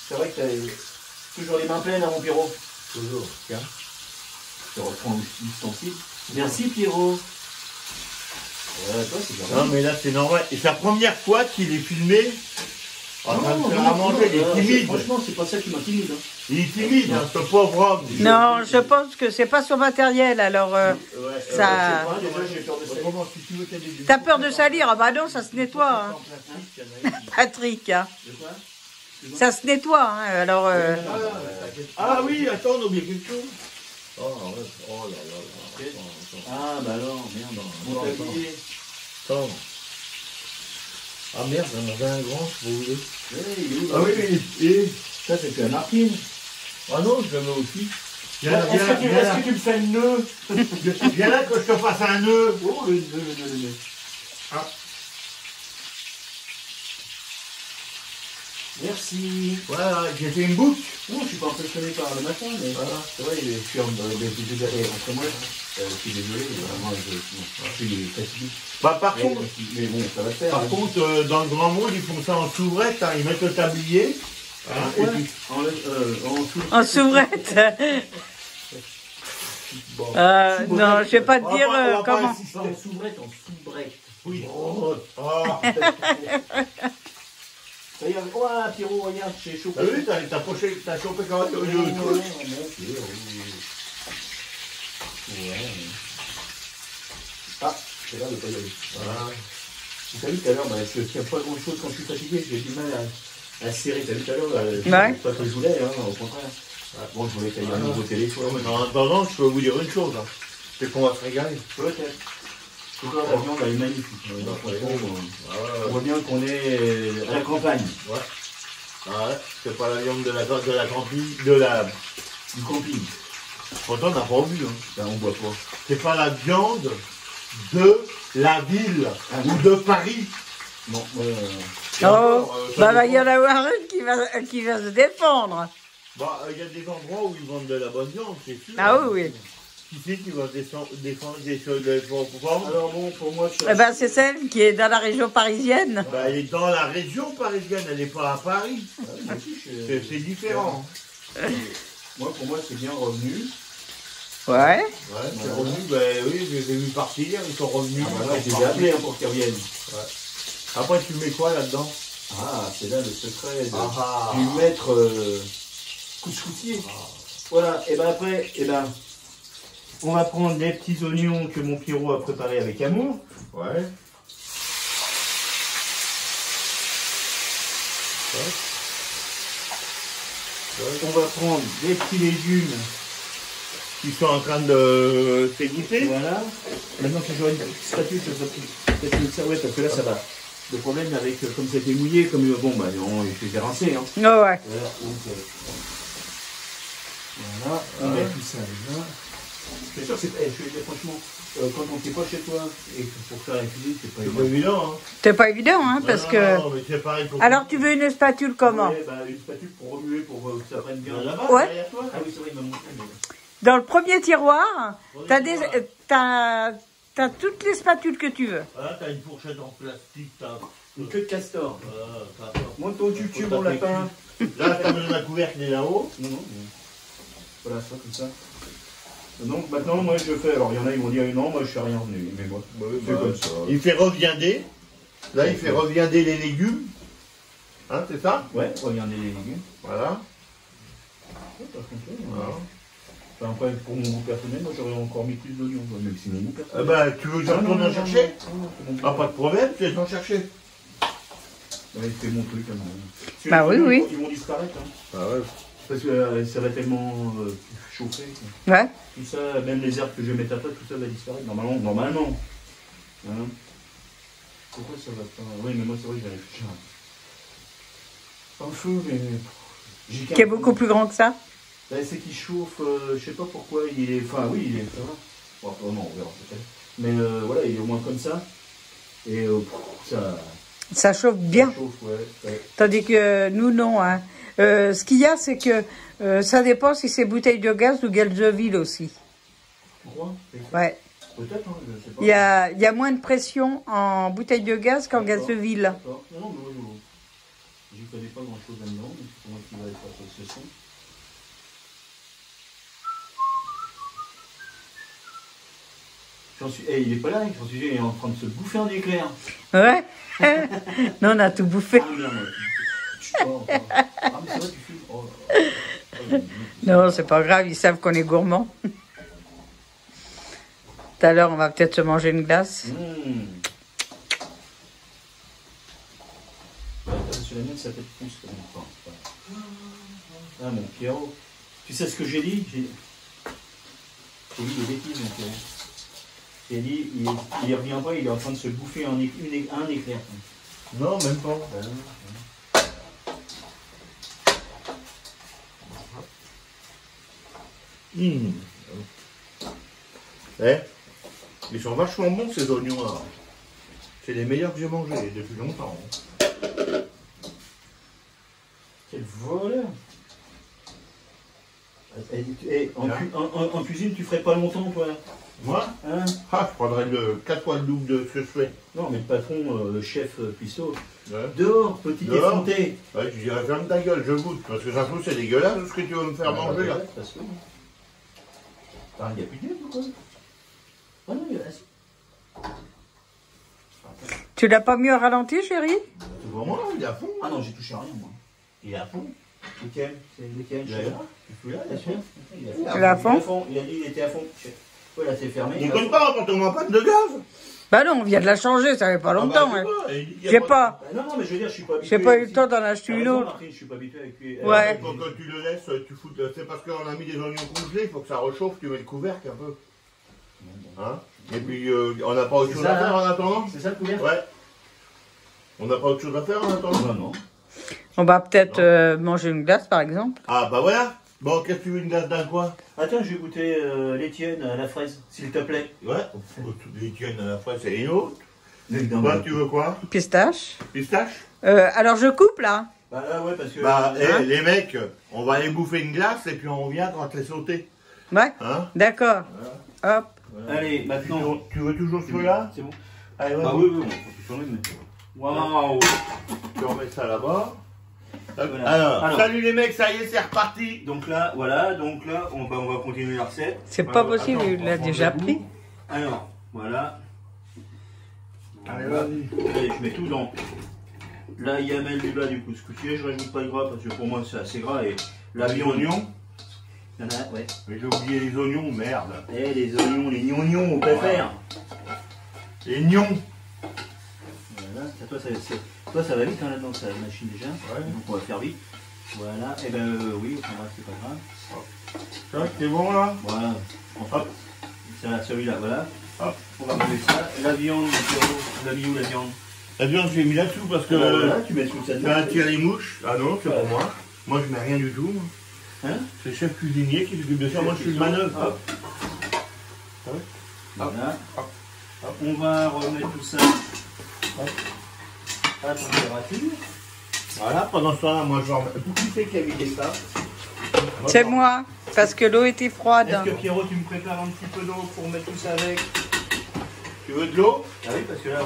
C'est vrai que t'as toujours les mains pleines, hein, mon Pierrot. Toujours, tiens. Je reprends l'ustensile. Merci, Pierrot. Toi, c'est bien. Non, mais là, c'est normal. Et c'est la première fois qu'il est filmé Ça me faire à manger, il est timide. Franchement, c'est pas ça qui m'intimide. Hein. Il est timide, hein, ce pauvre homme. Non, je pense que c'est pas son matériel, alors ça... T'as peur de salir? Ah bah non, ça se nettoie. Hein. Patrick, hein. Ça se nettoie, hein, alors... Ah oui, attends, on a oublié quelque chose. Oh là là. Ah bah alors, merde. Mon tablier. Attends. Ah merde, on avait un grand, si vous voulez. Ah oui, et ça c'était un Martin. Ah non, je le mets aussi. Est-ce que tu me fais un nœud? Viens là que je te fasse un nœud. Oh, le nœud. Ah. Merci. Voilà, j'ai fait une boucle. Non, je suis pas impressionné par le matin, mais voilà. C'est vrai, je suis entre moi. Je suis désolé, vraiment, je suis fatigué. Bah, par contre, mais bon, ça va faire. Par contre, dans le grand monde, ils font ça en soubrette, hein, ils mettent le tablier. Hein, ouais. et puis... En soubrette. Bon. Non, je vais pas te dire comment. Pas en soubrette, en soubrette. Oui. Oh. Ça y est, oh, Pierrot, regarde, j'ai chopé. Ah oui, t'as chopé quand même le truc. Ah, c'est là de pas y aller. Voilà. T'as vu tout à l'heure, je tiens pas grand chose quand je suis fatigué, j'ai du mal à serrer. T'as vu tout à l'heure, pas que je voulais, hein, au contraire. Bon, je voulais qu'il y ait un nouveau téléphone. En attendant, je peux vous dire une chose, hein. C'est qu'on va se régaler. Peut-être. En tout cas, la viande, elle est magnifique. On voit bien qu'on est à la campagne. Ouais. Ah ouais, c'est pas la viande de la campagne, du camping. Pourtant, on n'a pas vu, hein. Ben, on boit pas. C'est pas la viande de la ville ou de Paris. Non, va y en avoir une qui va se défendre. Bah, il y a des endroits où ils vendent de la bonne viande, c'est sûr. Ah oui. Qui c'est qui va défendre des choses de forme? Alors bon, pour moi, c'est celle qui est dans la région parisienne. Bah, elle est dans la région parisienne, elle n'est pas à Paris. C'est différent. Moi, pour moi, c'est bien revenu. Ouais. C'est revenu, oui, j'ai vu partir, ils sont revenus. Je les ai appelés pour qu'ils reviennent. Ouais. Après, tu mets quoi là-dedans? Ah, c'est là le secret du maître couscoussier. Voilà, et ben après, on va prendre les petits oignons que mon Pierrot a préparés avec amour. Ouais. On va prendre les petits légumes qui sont en train de s'égoutter. Voilà. Maintenant, si j'aurais une petite spatule, ça serait peut-être mieux que ça, ouais, parce que là, ça va. Le problème avec, comme ça a été mouillé, comme bon, je les ai rincés. Hein. Ouais. Voilà, on met tout ça là. C'est sûr, je vais dire franchement, quand on ne fait pas chez toi et pour faire la cuisine, c'est pas évident. Hein. C'est pas évident, hein, parce que. Non, mais c'est pareil pour alors, tu veux une spatule comment? Ouais, une spatule pour remuer, pour que ça prenne bien. Là-bas, ouais. Derrière toi. Ah oui, c'est vrai, il m'a montré. Mais... Dans le premier tiroir, t'as toutes les spatules que tu veux. Voilà, t'as une fourchette en plastique, t'as une queue de castor. Monte ton tutu, mon lapin. Là, t'as besoin d'un couvercle, il est là-haut. Non. Voilà, ça, comme ça. Donc maintenant, moi je fais. Alors il y en a, ils vont dire non, moi je fais rien revenu. Mais moi, c'est comme ça. Il fait reviander. Là, il fait reviander les légumes. Hein, c'est ça? Ouais, reviander les légumes. Voilà. Enfin, après, pour mon goût personnel, moi j'aurais encore mis plus d'oignons. Même si mon goût personnel. Tu veux que je retourne en chercher? Ah, pas de problème, je vais en chercher. Ouais, c'est mon truc. Bah oui. Ils vont disparaître. Hein. Ah ouais. Parce que ça va tellement chauffer. Ouais. Tout ça, même les herbes que je vais mettre après, tout ça va disparaître. Normalement. Hein. Pourquoi ça va pas? Oui, mais moi c'est vrai que j'ai réfléchi. Un feu, mais. Qui est beaucoup plus grand que ça? Là, c'est qu'il chauffe, je sais pas pourquoi, il est. Enfin, oui, il est. Bon, non, on verra peut-être. Mais voilà, il est au moins comme ça. Et ça. Ça chauffe bien. Ça chauffe, ouais. Tandis que nous, non. Hein. Ce qu'il y a, c'est que ça dépend si c'est bouteille de gaz ou gaz de ville aussi. Pourquoi? Ouais. Peut-être, hein, je sais pas. Il y a moins de pression en bouteille de gaz qu'en gaz de ville. D'accord. Non, mais je ne connais pas grand-chose là-dedans, mais c'est pour moi qui va être association. Il est pas là, j'en suis il est en train de se bouffer un éclair. Ouais. Non, on a tout bouffé. Ah, merde. Non, c'est pas grave, ils savent qu'on est gourmand. Tout à l'heure, on va peut-être se manger une glace. Sur la mienne, ça fait plus comme une fois. Ah, mon Pierrot. Tu sais ce que j'ai dit? J'ai dit des bêtises, mon Pierrot. J'ai dit, il revient pas, il est en train de se bouffer un éclair. Non, même pas. Ils sont vachement bons ces oignons là. C'est les meilleurs que j'ai mangés depuis longtemps. Quel voleur! En cuisine, tu ferais pas longtemps, toi? Moi hein? Je prendrais 4 fois le double de ce que je fais. Non, mais le patron, le chef Cuistot, ouais. Dehors, petit effronté. Ouais, tu dirais ferme ta gueule, je goûte, parce que ça se trouve c'est dégueulasse ce que tu vas me faire manger là. Parce que... il n'y a plus de lait ou quoi? Ah non, il y a la... Tu l'as pas mieux ralenti, chérie? Tu vois moi, il est à fond. Ah non, j'ai touché à rien, moi. Il est à fond. Lequel? C'est lequel? Il est là. Tu fous là, bien sûr. Il est à fond. Il a dit qu'il était à fond. Voilà, c'est fermé. Il ne compte pas quand on m'en panne de gaz. Bah non, on vient de la changer, ça fait pas longtemps. J'ai pas. Non, mais je veux dire, je suis pas habitué. J'ai pas eu le temps d'en acheter une autre. Je suis pas habitué avec lui. Ouais. Quand tu le laisses, tu fous. C'est parce qu'on a mis des oignons congelés, il faut que ça réchauffe, tu mets le couvercle un peu. Hein? Et puis, on n'a pas autre chose à faire en attendant? C'est ça le couvercle? Ouais. On n'a pas autre chose à faire en attendant? Non, non. On va peut-être manger une glace, par exemple. Ah, bah voilà. Bon, qu'est-ce que tu veux, une glace d'un quoi? Attends, je vais goûter l'Étienne à la fraise, s'il te plaît. Ouais. L'Étienne à la fraise, c'est une autre. Toi, tu veux quoi? Pistache. Pistache? Alors, je coupe, là. Bah là, ouais, parce que... Bah, les mecs, on va aller bouffer une glace et puis on revient quand tu les sauter. Ouais. Hein? D'accord. Voilà. Hop. Voilà. Allez, maintenant... Tu veux toujours celui-là? C'est bon. Allez, bah oui, on peut tourner, mais... Waouh! Tu remets ça là-bas. Voilà. Alors, salut les mecs, ça y est, c'est reparti. Donc là, voilà, on va continuer la recette. C'est pas possible, il l'a déjà pris. Alors, voilà. Allez, vas-y. Allez, je mets tout dans la yamel du bas du couscoussier. Je rajoute pas de gras parce que pour moi c'est assez gras. Et la viande. Oignons. Il y en a, ouais. Mais j'ai oublié les oignons, merde. Et les oignons, les gnognons, on préfère. Les gnons. Voilà, toi ça va vite hein, là-dedans, c'est la machine déjà. Ouais. Donc on va faire vite. Voilà, et ben oui, enfin c'est pas grave. Ça, c'est bon là? Voilà. Hop. C'est celui-là, voilà. Hop. On va mettre ça. La viande, la mis où la viande? La viande, je l'ai mis là-dessous parce que voilà, tu mets sous cette ça attire les mouches. Ah non, c'est pour moi. Moi, je mets rien du tout. Hein? C'est le chef cuisinier qui s'occupe de ça. Moi, je suis le manœuvre. Hop. Voilà. Hop. On va remettre tout ça à température. Voilà, pendant ce temps-là, moi, je vais en mettre. Qui c'est qui a vidé ça? C'est moi, parce que l'eau était froide. Est-ce que Pierrot, tu me prépares un petit peu d'eau pour mettre tout ça avec? Tu veux de l'eau? Ah oui, parce que là,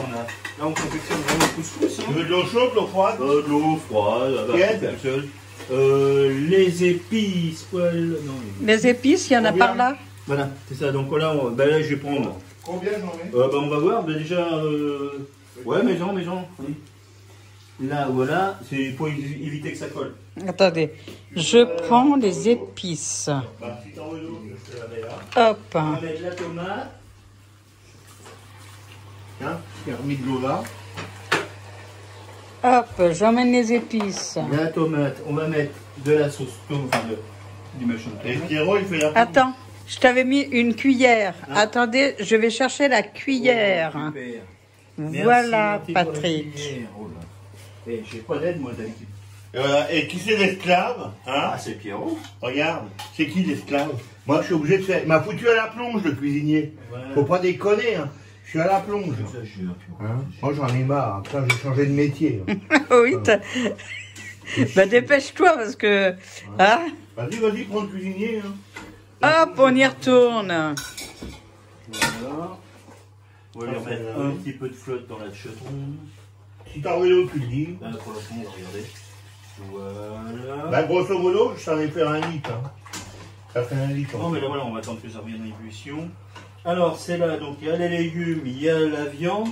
on confectionne vraiment le couscous. Hein. Tu veux de l'eau chaude, de l'eau froide? De l'eau froide, tiède. Les épices, non, Les épices, il y en a par là. Voilà, c'est ça. Donc là, là, je vais prendre. Combien j'en mets? On va voir. Déjà, ouais, maison. Oui. Là, voilà, c'est pour éviter que ça colle. Attendez, je prends les épices. Bah, si t'en veux l'eau, je te la mets là. Hop. On va mettre la tomate. Tiens, j'ai remis de l'eau là. Hop, j'emmène les épices. La tomate, on va mettre de la sauce tomate, enfin du machin de Et tomate. Pierrot, il fait la... Attends, je t'avais mis une cuillère. Attendez, je vais chercher la cuillère. Oh, super. Voilà, Merci, Patrick. Oh là. Et j'ai pas d'aide, moi, d'habitude. Et voilà. Et qui c'est l'esclave? Hein? Ah, c'est Pierrot. Regarde, c'est qui l'esclave? Moi, je suis obligé de faire... Il m'a foutu à la plonge, le cuisinier. Voilà. Faut pas déconner, hein. Je suis à la plonge. Ça, jure, Hein? Moi, j'en ai marre. Putain, j'ai changé de métier. Oui, bah dépêche-toi parce que... Hein? Vas-y, prends le cuisinier. Hein. Hop, on y retourne. Voilà. On va lui remettre un petit peu de flotte dans la chaudronne. Si t'en veux l'eau, tu le dis. Là, pour l'instant, on va regarder. Voilà. Bah, grosso modo, je t'en ai fait 1 litre. Hein. Ça fait 1 litre. Non, mais là, voilà, on va attendre que ça revienne en ébullition. Alors, c'est là, donc il y a les légumes, il y a la viande.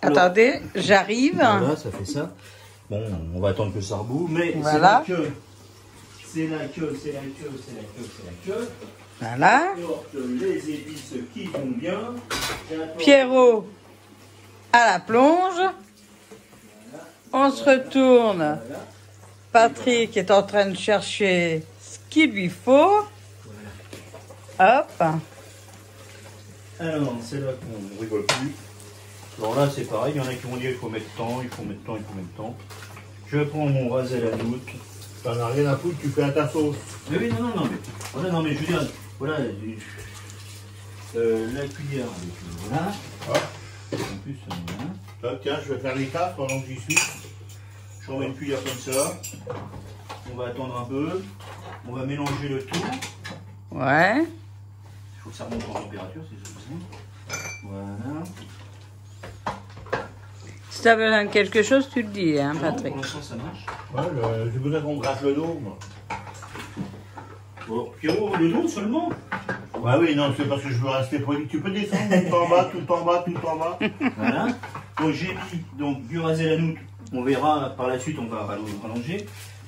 Alors, Attendez, j'arrive. voilà, ça fait ça. Bon, on va attendre que ça reboue, mais voilà. C'est la queue. Voilà. Les épices qui vont bien. Pierrot à la plonge. Voilà. On se retourne. Voilà. Patrick est en train de chercher ce qu'il lui faut. Voilà. Hop. Alors, c'est là qu'on ne rigole plus. Alors là, c'est pareil. Il y en a qui vont dire qu'il faut mettre temps, il faut mettre temps. Je prends mon ras à la noutre. T'en as rien à foutre, tu fais à ta sauce. Mais oui, non, mais je veux dire, voilà, la cuillère, voilà. En plus, voilà. Là, tiens, je vais faire les tasses pendant que j'y suis. Je remets une cuillère comme ça. On va attendre un peu. On va mélanger le tout. Ouais. Il faut que ça remonte en température, c'est possible. Voilà. Si tu as besoin de quelque chose, tu le dis, hein, Patrick. Pour l'instant, ça marche. Ouais, j'ai besoin qu'on gratte le dos, moi. Bon, Pierrot, le dos seulement? Ouais, oui, non, c'est parce que je veux rester poli. Tu peux descendre tout en bas, tout en bas, tout en bas. Voilà. Donc, j'ai mis donc, du rasé la noutre. On verra par la suite, on va rallonger.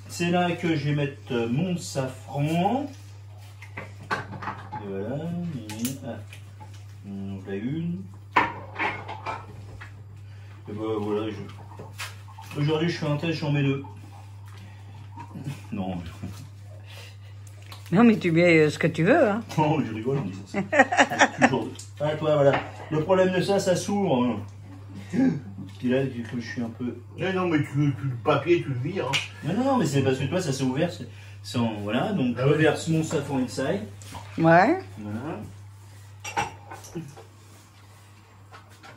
C'est là que je vais mettre mon safran. Et voilà. Donc là, une. Et ben, voilà. Aujourd'hui, je fais un test, j'en mets 2. Non. Non, mais tu mets ce que tu veux. Hein. Non, je rigole en disant ça. Toujours. Ah, toi, voilà. Le problème de ça, ça s'ouvre. Hein. Puis là, je suis un peu. Non, mais le papier, tu le vires. Hein. Non, mais c'est parce que toi, ça s'est ouvert. Voilà, donc je verse mon safran inside. Ouais.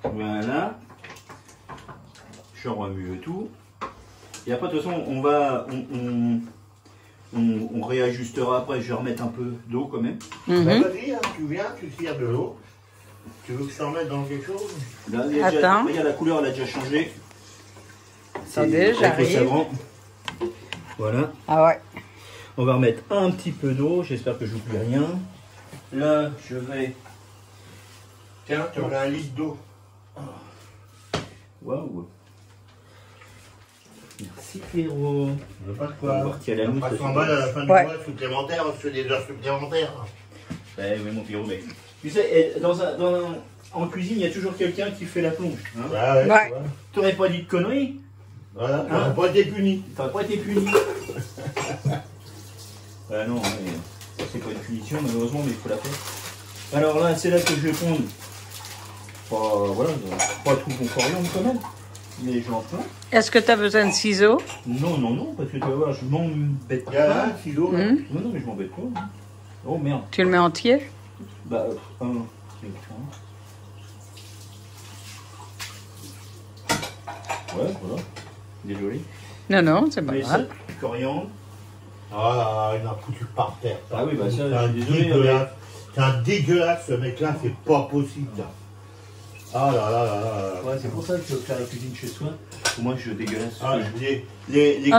Voilà. Je remue tout. Et après, de toute façon, on va. On réajustera après, je vais remettre un peu d'eau quand même. Bah, vas-y, hein, tu viens, tu tires de l'eau. Tu veux que je t'en mette dans quelque chose? Là, Attends. Regarde, la couleur, elle a déjà changé. Attendez, j'arrive. Voilà. Ah ouais. On va remettre un petit peu d'eau, j'espère que je n'oublie rien. Là, je vais... Tiens, tu aurais un litre d'eau. Waouh. Merci Pierrot. Pas de quoi. On va voir qu'il y a la mousse. 300 balles à la fin du mois supplémentaire, je fais des heures supplémentaires. Ouais, oui, mon Pierrot, mec. Tu sais, en cuisine, il y a toujours quelqu'un qui fait la plonge. Hein. Ouais. Tu n'aurais pas dit de conneries. Voilà, tu n'aurais pas été puni. Tu n'aurais pas été puni. Ah non, c'est pas une punition, malheureusement, mais il faut la faire. Alors là, c'est là que je vais prendre. Voilà, pas tout mon coriandre quand même. Mais j'en prends. Est-ce que tu as besoin de ciseaux? Non, parce que tu vas voir, je m'embête pas. Il y a un ciseau là. Non, mais je m'embête pas. Hein. Oh merde. Tu le mets entier? Bah, ouais, voilà. Désolé. Non, c'est pas mais grave. Ça, du coriandre. Ah, il m'a foutu par terre. Ah oui, bah ça, je suis désolé. C'est un dégueulasse, ce mec-là, c'est pas possible. Ah là là là là. Ouais, c'est pour ça que tu veux faire la cuisine chez soi. Moi, je dégueulasse. Ah,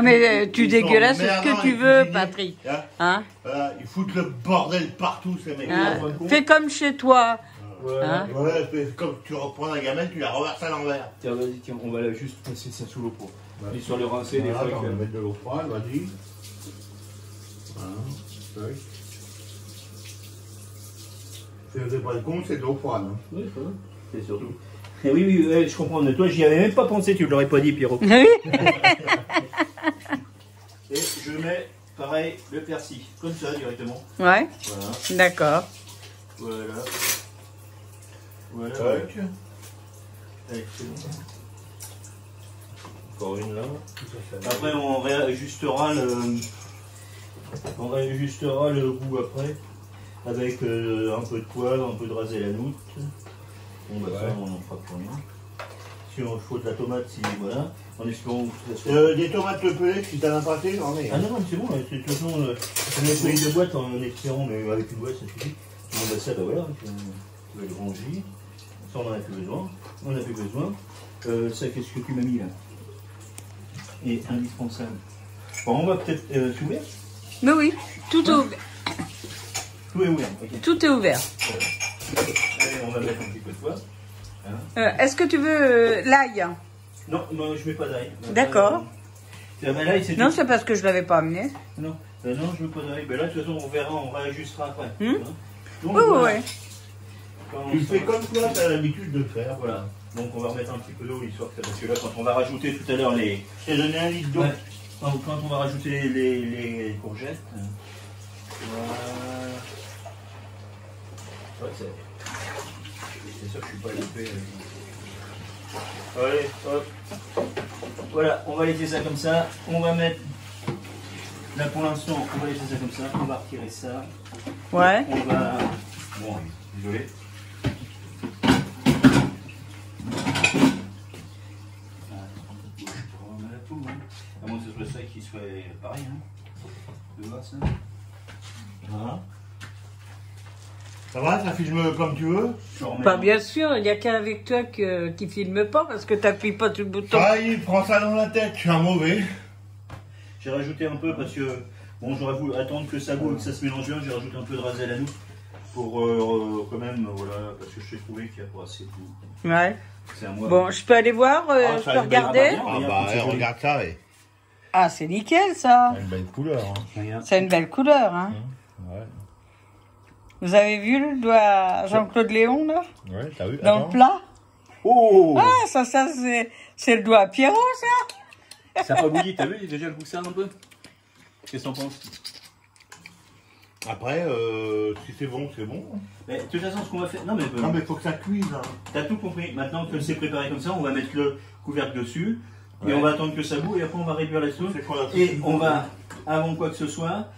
mais tu dégueulasses ce que tu veux, Patrick. Hein? Voilà, ils foutent le bordel partout, ces mecs. Hein? Fais comme chez toi. Ouais, hein? Ouais, comme tu reprends la gamelle, tu la reverses à l'envers. Tiens, vas-y, on va juste passer ça sous l'eau pour. Et sur le rincer, des fois. On va mettre de l'eau froide, vas-y. Voilà. C'est pas le con, c'est de l'eau froide. Hein. Oui, ça va. C'est surtout. Et oui, je comprends. Toi, j'y avais même pas pensé, tu ne l'aurais pas dit, Pierrot. Oui. Et je mets, pareil, le persil, comme ça, directement. Ouais. Voilà. D'accord. Voilà. Voilà. Allez, c'est bon. Encore une là. Après, on réajustera le goût après. Avec un peu de poivre, un peu de rasé la noutre. Bon, bah ça, on n'en fera plus rien. Si on faut de la tomate, si voilà. En espérant que ça soit. Des tomates pelées, si t'en as pas fait, j'en ai. Ah non, c'est bon, de toute façon, on a nettoyé deux boîtes en espérant, mais avec une boîte, ça suffit. Bon, bah ça, bah voilà, tu vas le ranger. Ça, on en a plus besoin. On n'a plus besoin. Ça, qu'est-ce que tu m'as mis là? Et indispensable. Bon, on va peut-être s'ouvrir. Mais oui, tout est ouvert. Tout est ouvert, ok. Tout est ouvert. Allez, on va mettre un petit peu de poivre. Hein. Est-ce que tu veux l'ail? Non, moi, je mets pas d'ail. D'accord. Non, c'est parce que je l'avais pas amené. Non, non, je veux pas d'ail. Ben là, de toute façon, on verra, on réajustera après. Donc, oui, voilà. Tu fais comme toi, tu as l'habitude de faire. Voilà. Donc on va remettre un petit peu d'eau, histoire que, parce que là, quand on va rajouter tout à l'heure les... Je t'ai donné un litre d'eau. Ouais. Quand on va rajouter les courgettes. Voilà. Ouais, c'est sûr que je suis pas équipé. Allez, hop. Voilà, on va laisser ça comme ça. On va mettre. Là pour l'instant, on va laisser ça comme ça. On va retirer ça. Ouais. On va. Bon, désolé. À moins que ce soit ça qui soit pareil. Hein. Tu vois ça? Voilà. Ça va, ça filme comme tu veux? Pas bien sûr, il n'y a qu'avec toi qui filme pas parce que tu n'appuies pas sur le bouton. Ah, il prend ça dans la tête, je suis un mauvais. J'ai rajouté un peu parce que bon, j'aurais voulu attendre que ça goûte, que ça se mélange bien. J'ai rajouté un peu de rasel à nous pour quand même, voilà, parce que je trouvais qu'il n'y a pas assez de goût. Ouais. C'est à moi. Bon, je peux aller voir, je peux regarder. Ah bah, regarde ça, ouais. Ah, c'est nickel ça. C'est une belle couleur. Hein. C'est une belle couleur. Hein. Ouais. Vous avez vu le doigt Jean-Claude Léon là? Ouais, t'as vu? Dans le plat? Oh! Ah, ça c'est le doigt à Pierrot ça? Ça n'a pas bouilli, t'as vu déjà le goût que ça un peu? Qu'est-ce que t'en penses? Après, si c'est bon, c'est bon. Mais de toute façon, ce qu'on va faire. Non, mais faut que ça cuise. Hein. T'as tout compris. Maintenant que c'est préparé comme ça, on va mettre le couvercle dessus. Ouais. Et on va attendre que ça boue et après on va réduire la sauce. Et on va, avant quoi que ce soit,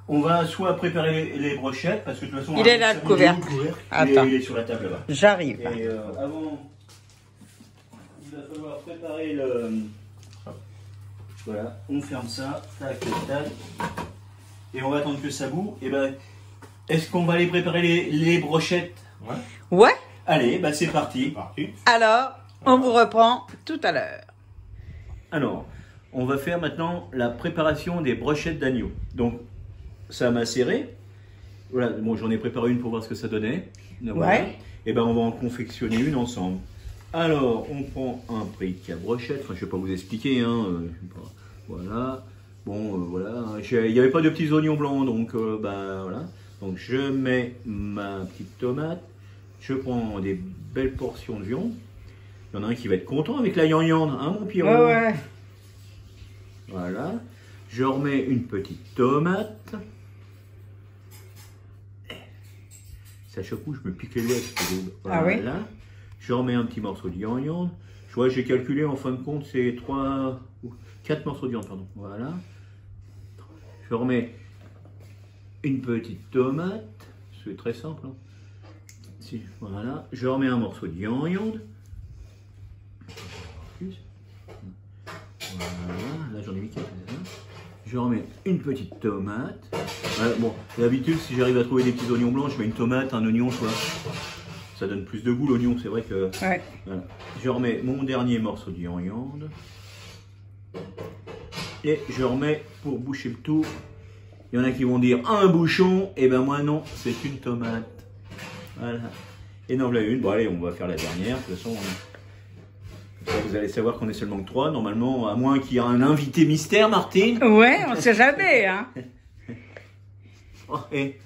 on va soit préparer les brochettes, parce que de toute façon... Il est là le couvercle. Attends. Il est sur la table là-bas. J'arrive. Et avant, il va falloir préparer le... Voilà, on ferme ça, tac, tac, tac. Et on va attendre que ça boue. Et ben, est-ce qu'on va aller préparer les brochettes? Ouais. Ouais. Allez, bah c'est parti. C'est parti. Alors, on vous reprend tout à l'heure. Alors, on va faire maintenant la préparation des brochettes d'agneau. Donc, ça m'a macéré. Voilà, bon, j'en ai préparé une pour voir ce que ça donnait. Donc, Ouais. voilà. Et ben, on va en confectionner une ensemble. Alors, on prend un briquet à brochette. Enfin, je ne vais pas vous expliquer. Hein, voilà. Bon, voilà. Il n'y avait pas de petits oignons blancs, donc bah voilà. Donc, je mets ma petite tomate. Je prends des belles portions de viande. Il y en a un qui va être content avec la yan-yan, hein mon Pierrot? Ouais, ouais. Voilà. Je remets une petite tomate. Ça, à chaque coup, je me pique les doigts. Voilà. Ah oui? Je remets un petit morceau de yan-yan. Je vois, j'ai calculé, en fin de compte, c'est 4 morceaux de viande, pardon. Voilà. Je remets une petite tomate. C'est très simple. Hein. Si, voilà. Je remets un morceau de yan-yan. Voilà, là j'en ai mis 4. Je remets une petite tomate. Ouais, bon, d'habitude, si j'arrive à trouver des petits oignons blancs, je mets une tomate, un oignon, quoi. Ça donne plus de goût l'oignon, c'est vrai que. Ouais. Voilà. Je remets mon dernier morceau de yan-yan. Et je remets pour boucher le tout. Il y en a qui vont dire un bouchon, et ben moi non, c'est une tomate. Voilà. Et non, voilà une. Bon, allez, on va faire la dernière. De toute façon, vous allez savoir qu'on est seulement que 3. Normalement, à moins qu'il y ait un invité mystère, Martine. Ouais, on sait jamais, hein. Oh, et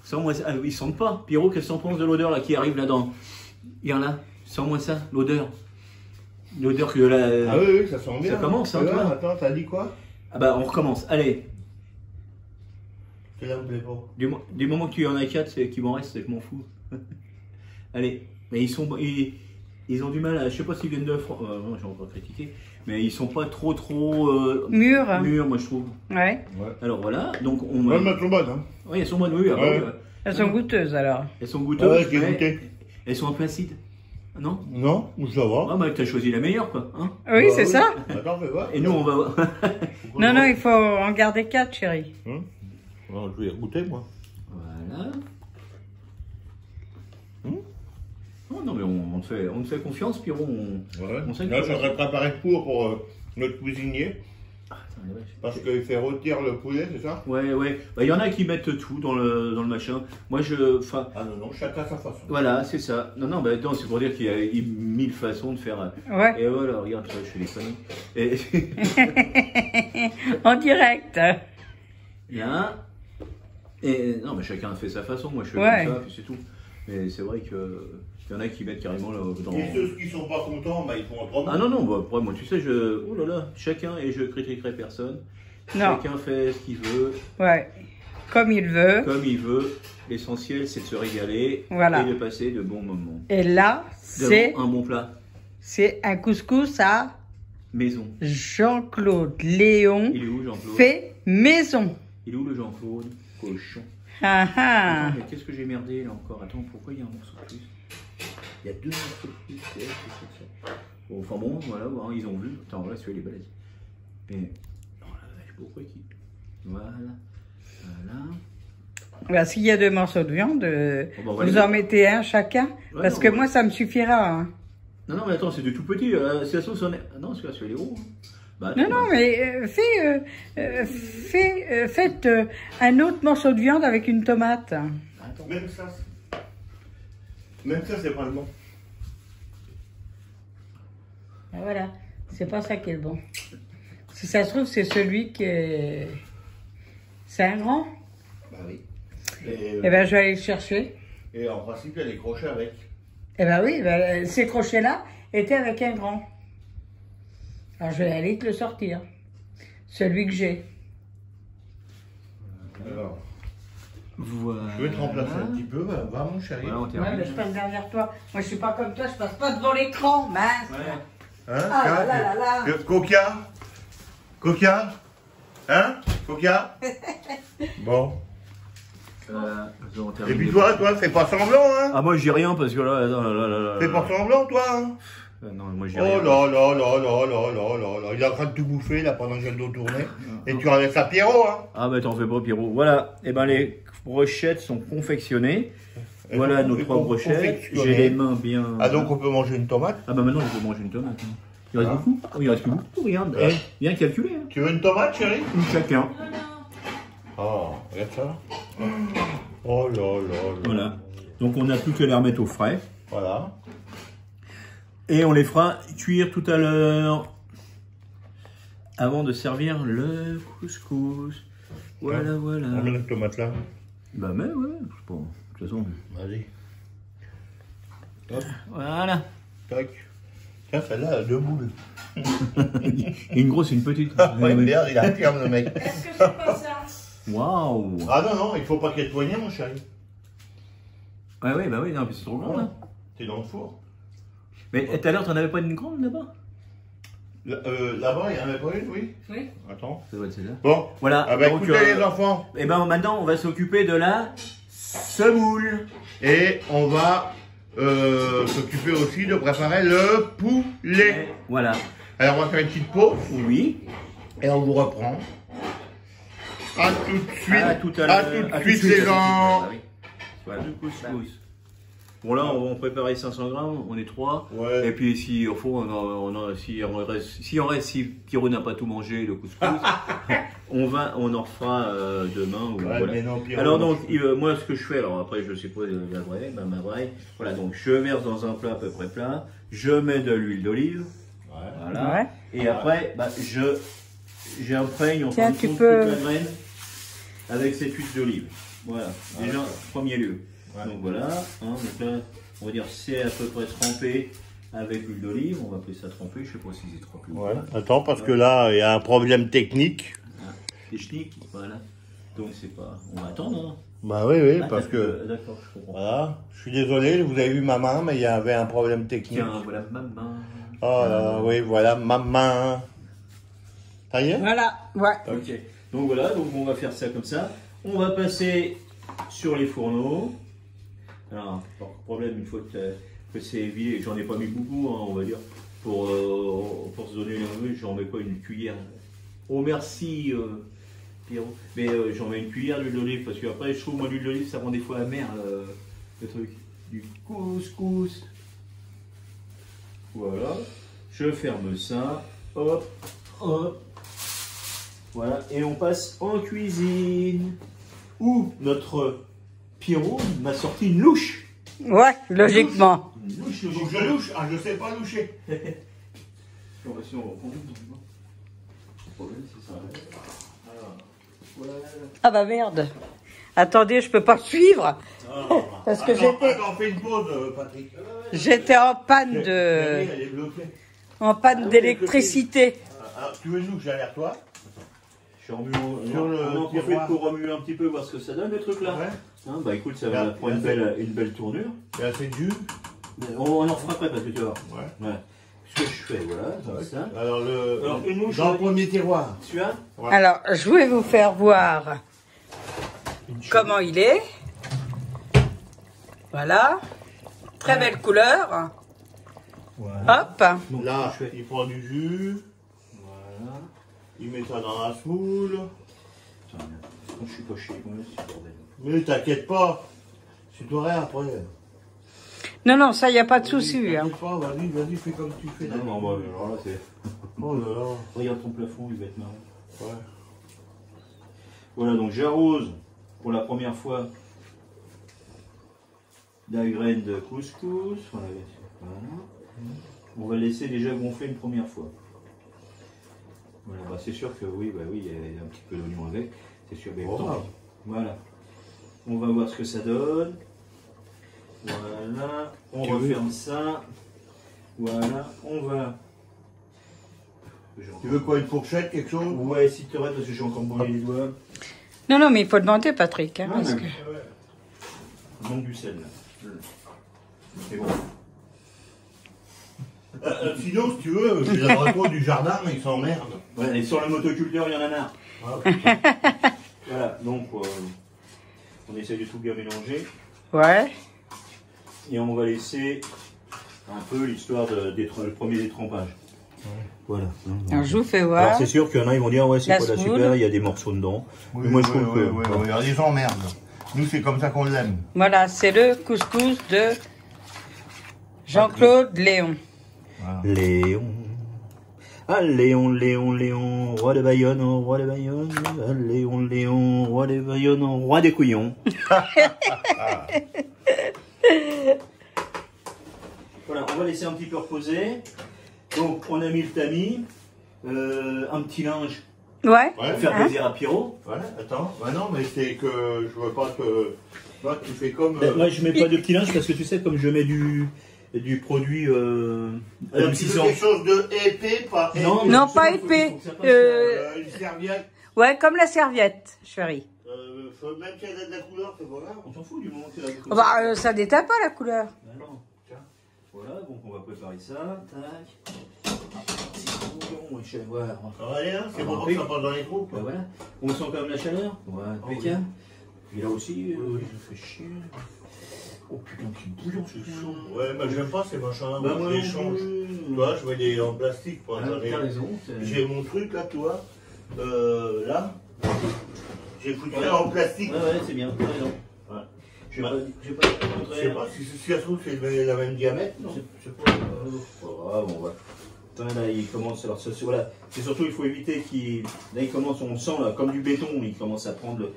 sens-moi ça. Ah, ils sentent pas. Pierrot, qu'est-ce que t'en penses de l'odeur là qui arrive là-dedans? Il y en a. Sens-moi ça, l'odeur. L'odeur que là. Ah oui, ça sent bien. Ça commence, hein, toi. Attends, t'as dit quoi? Ah bah, on recommence. Allez. C'est là où je l'ai pas. Du moment que tu en as 4, c'est qu'il m'en reste, c'est que je m'en fous. Allez. Mais ils ont du mal à. Je sais pas s'ils viennent de France. Non, j'ai encore critiqué. Mais ils sont pas trop mûrs. Mûrs, moi je trouve. Ouais. Alors voilà. Donc on. Ouais, mais elles sont bonnes, hein. Oui, elles sont bonnes, oui. Ouais. Elles sont goûteuses alors. Elles sont goûteuses. Ouais, j'ai mais goûté. Elles sont un peu acides. Non? Non, ça va. Ah bah t'as choisi la meilleure quoi. Hein, Oui, Bah c'est ça. Attends, fais voir. et nous on va. Non, non, il faut en garder 4, chérie. Non, je vais goûter, moi. Voilà. Oh, non mais on te fait confiance, Pierrot. Ouais. On sait que Là, je voudrais préparer pour notre cuisinier. Parce qu'il fait rôtir le poulet, c'est ça? Ouais, ouais. Bah, y en a qui mettent tout dans le machin. Moi, je. Ah non, non, chacun sa façon. Voilà, c'est ça. Non, non, bah, non, c'est pour dire qu'il y a 1000 façons de faire. Ouais. Et voilà, regarde, je fais les conneries. Et... En direct. Bien. Et non, mais chacun fait sa façon. Moi, je fais Ouais. comme ça, puis c'est tout. Mais c'est vrai que. Il y en a qui mettent carrément dans. Et ceux qui sont pas contents, bah, ils font autrement. Ah non, non, bah, après, moi, tu sais, je. Oh là là, chacun, et je critiquerai personne. Non. Chacun fait ce qu'il veut, Ouais. Comme il veut. comme il veut. L'essentiel, c'est de se régaler Voilà. et de passer de bons moments. Et là, Devant un bon plat, c'est un couscous à maison. Jean-Claude Léon Il est où, Jean-Claude? fait maison. Il est où le Jean-Claude? Cochon. Ah ah. Attends, mais qu'est-ce que j'ai merdé là encore? Attends, pourquoi il y a un morceau de plus? Il y a 2 morceaux de plus. Qu'est-ce que c'est que ça? Bon, enfin bon, voilà, bon, ils ont vu. Attends, là, celui-là, il est balèze. Mais, oh la vache, pourquoi qui? Voilà. Voilà. Bah, s'il y a 2 morceaux de viande, Bon, bah, vous voilà. en mettez un chacun. Ouais, Parce non, que ouais. moi, ça me suffira. Hein. Non, non, mais attends, c'est de tout petit. C'est la sauce en est. Ah non, celui-là, c'est les gros. Hein. Bah, Non, attends, non, bah. mais faites un autre morceau de viande avec une tomate. Attends. Même ça, c'est pas le bon. Ah, voilà, c'est pas ça qui est le bon. Si ça se trouve, c'est celui qui est... C'est un grand. Bah oui. Eh ben, je vais aller le chercher. Et en principe, il y a les crochets avec. Eh ben oui, ben, ces crochets-là étaient avec un grand. Alors, je vais aller te le sortir. Celui que j'ai. Alors, Voilà. je vais te remplacer un petit peu. Va, mon chéri. Voilà, on Ouais, termine. mais je passe derrière toi. Moi, je suis pas comme toi, je passe pas devant l'écran, mince. Ouais. Hein, Ah là là là là. Coca? Coca? Hein? Coca? Bon. On Et termine. puis toi, fais pas semblant, hein? Ah, moi, je dis rien parce que là, là. Fais pas semblant, toi, hein? Non, moi, je dis Oh rien. là là là là là là là là. Il est en train de tout bouffer, là, pendant que j'ai le dos tourné. Et tu laisses à Pierrot, hein? Ah, bah, t'en fais pas, Pierrot. Voilà. Et ben, les brochettes sont confectionnées. Et Voilà donc, nos 3 brochettes. confectionnées. J'ai les mains bien. Ah, donc on peut manger une tomate? Ah, bah, maintenant, je peux manger une tomate. hein. Il reste Ah. beaucoup? Oh, il reste plus beaucoup. Regarde. Ouais. Eh, bien calculé. Hein. Tu veux une tomate, chérie? Une chacun. Oh, regarde ça. Oh là là là. Voilà. Donc, on n'a plus qu'à les remettre au frais. Voilà. Et on les fera cuire tout à l'heure. Avant de servir le couscous. Voilà, voilà. On met la tomate là. Bah, mais ouais, c'est pas. De toute façon. Vas-y. Hop, Voilà. tac. Tiens, celle-là, elle a 2 boules. Une grosse et une petite. Ouais, merde, il a ferme le mec. Est-ce que c'est pas ça? Waouh. Ah non, non, il faut pas qu'il y ait de poignée, mon chéri. Ouais, ouais, bah oui, non, mais c'est trop grand là. T'es dans le four. Mais tout à l'heure, t'en avais pas une grande là-bas? Là-bas, il y en avait pas une, oui? Oui. Attends. Ça doit être celle-là. Bon, Voilà. ah bah donc, écoutez les enfants. et ben maintenant, on va s'occuper de la semoule. Et on va s'occuper aussi de préparer le poulet. Voilà. Alors on va faire une petite pause Oui. et on vous reprend. À tout de suite. À tout à À l'heure. tout de À suite, à les tout de gens. Bah oui. Voilà, du couscous. Bon là, on va en préparer 500 grammes, on est 3. Ouais. Et puis si au fond, si Pierrot n'a pas tout mangé, le couscous, on en refera demain. Ou, Ouais, voilà. mais non, Pierrot, Alors non. donc, moi ce que je fais, alors après je sais pas la vraie, ma vraie, voilà, donc je verse dans un plat à peu près plat, je mets de l'huile d'olive, Ouais. voilà, Ouais. et après, bah, j'imprègne en Tiens, fin de tu compte peux- toute la graine avec cette huile d'olive. Voilà, Ah, déjà, d'accord. premier lieu. Ouais. Donc voilà, hein, donc là, on va dire c'est à peu près trempé avec l'huile d'olive, on va appeler ça trempé, je sais pas si c'est trempé ou Ouais. pas. Attends, parce que là, il y a un problème technique. Technique, voilà. Donc c'est pas. On va attendre. Hein. Bah oui, oui, Ah, parce t'as que. D'accord, je comprends. Voilà. Je suis désolé, vous avez vu ma main, mais il y avait un problème technique. Tiens, voilà ma main. Oh là, oui, voilà ma main. Ça y est? Voilà, ouais. Ok. Donc voilà, donc on va faire ça comme ça. On va passer sur les fourneaux. Alors, par problème, une fois que c'est vidé, j'en ai pas mis beaucoup, hein, on va dire, pour se donner une j'en mets pas une cuillère. Oh merci Pierrot. Mais j'en mets une cuillère d'huile d'olive parce qu'après, je trouve moi l'huile d'olive ça rend des fois amer le truc. Du couscous. Voilà. Je ferme ça. Hop, hop. Voilà, et on passe en cuisine. Où notre Pierrot m'a sorti une louche. Ouais, logiquement. Une louche, Faut que je louche. Ah, je sais pas loucher. On va prendre le problème, c'est ça. Alors, voilà. Ah bah merde. Attendez, je peux pas suivre. Parce que Attends, fais une pause, Patrick. j'étais en panne Elle de, est bloquée. en panne d'électricité. Alors, tu veux que je louche derrière toi? Je suis Sur le on en profite tiroir. pour remuer un petit peu, voir ce que ça donne, le truc là. Ouais. Hein, bah écoute, ça va prendre une belle tournure. Il y a assez de jus. On en fera après parce que tu vas voir. Ouais. Ouais. Ce que je fais, voilà, comme ça. Alors, une mouche, dans le premier tiroir. Celui-là. Ouais. Alors, je vais vous faire voir comment il est. Voilà. Très belle couleur. Voilà. Hop. Donc, Là, je fais. il prend du jus. Voilà. Il met ça dans la semoule. Attends, je suis pas chez moi, c'est bordel. Mais t'inquiète pas. Tu t'aurais après. Non, non, ça, il n'y a pas de souci. Hein. T'inquiète pas, vas-y, fais comme tu fais. Non, non, bah, alors là, c'est. Oh là là. Regarde ton plafond, il va être marrant. Ouais. Voilà, donc j'arrose pour la première fois la graine de couscous. Voilà. On va laisser déjà gonfler une première fois. Voilà, bah, c'est sûr que oui, bah oui, il y a un petit peu d'oignon avec. C'est sûr, mais Oh. tant pis. Voilà. On va voir ce que ça donne. Voilà. On referme ça. Voilà. On va. Tu veux quoi, une fourchette, quelque chose? Ouais, si tu arrêtes parce que j'ai encore brûlé les doigts. Non, non, mais il faut demander, Patrick. Hein, parce que... Donc du sel. C'est bon. Sinon, si tu veux, j'ai la retour du jardin, mais ils s'emmerdent. Ouais, et sur le motoculteur, il y en a marre. Voilà, donc on essaye de tout bien mélanger. Ouais. Et on va laisser un peu l'histoire d'être le premier détrempage. Voilà. Alors, je vous fais Alors voir. c'est sûr qu'il y en a, ils vont dire ouais c'est La pas de la semoule. super, il y a des morceaux dedans. Oui, Mais moi je oui, trouve oui, que. oui, oui, ils s'emmerdent. Nous, c'est comme ça qu'on l'aime. Voilà, c'est le couscous de Jean-Claude Léon. Voilà. Léon. Ah Léon, Léon, Léon, roi de Bayonne, roi de Bayonne. Ah, Léon, Léon, roi de Bayonne, roi des couillons. Voilà, on va laisser un petit peu reposer. Donc on a mis le tamis, un petit linge Ouais. pour faire plaisir à Pierrot. Voilà, attends. Bah non, mais c'est que je veux pas que. Toi, tu fais comme. Moi je mets pas de petit linge parce que tu sais comme je mets du produit tu veux adoucissant. quelque chose de épais, pas épais. Non, Non, justement, pas il faut épais. que ça passe, Une serviette. Ouais, comme la serviette, chérie. Même si elle a de la couleur, c'est pas grave. On s'en fout du moment que la Oh, bah, ça déteint pas la couleur. Ah non, tiens. Voilà, donc on va préparer ça. Tac. On va voir. Ça va aller, hein? C'est Ah, bon oui. que ça passe dans les trous. Bah voilà. On sent quand même la chaleur. Ouais, impeccable. Et là aussi, Oui. je fais chier. Oh putain, c'est bouillant ce chaud. Ouais, mais j'aime pas ces machins-là. Bah, Moi, je les change. Tu vois, je mets des en plastique. Moi, Ah, j'en ai- t'as raison. J'ai mon truc là, tu vois. Là. J'ai foutu ça en plastique. Ouais, c'est bien, t'as raison. Ouais. J'ai pas Je sais pas si ça se trouve, c'est la même diamètre. Non. C'est pas grave, on va. Là, il commence. Alors, ça, voilà. C'est surtout, il faut éviter qu'il. Là, il commence, on le sent, là, comme du béton, il commence à prendre le.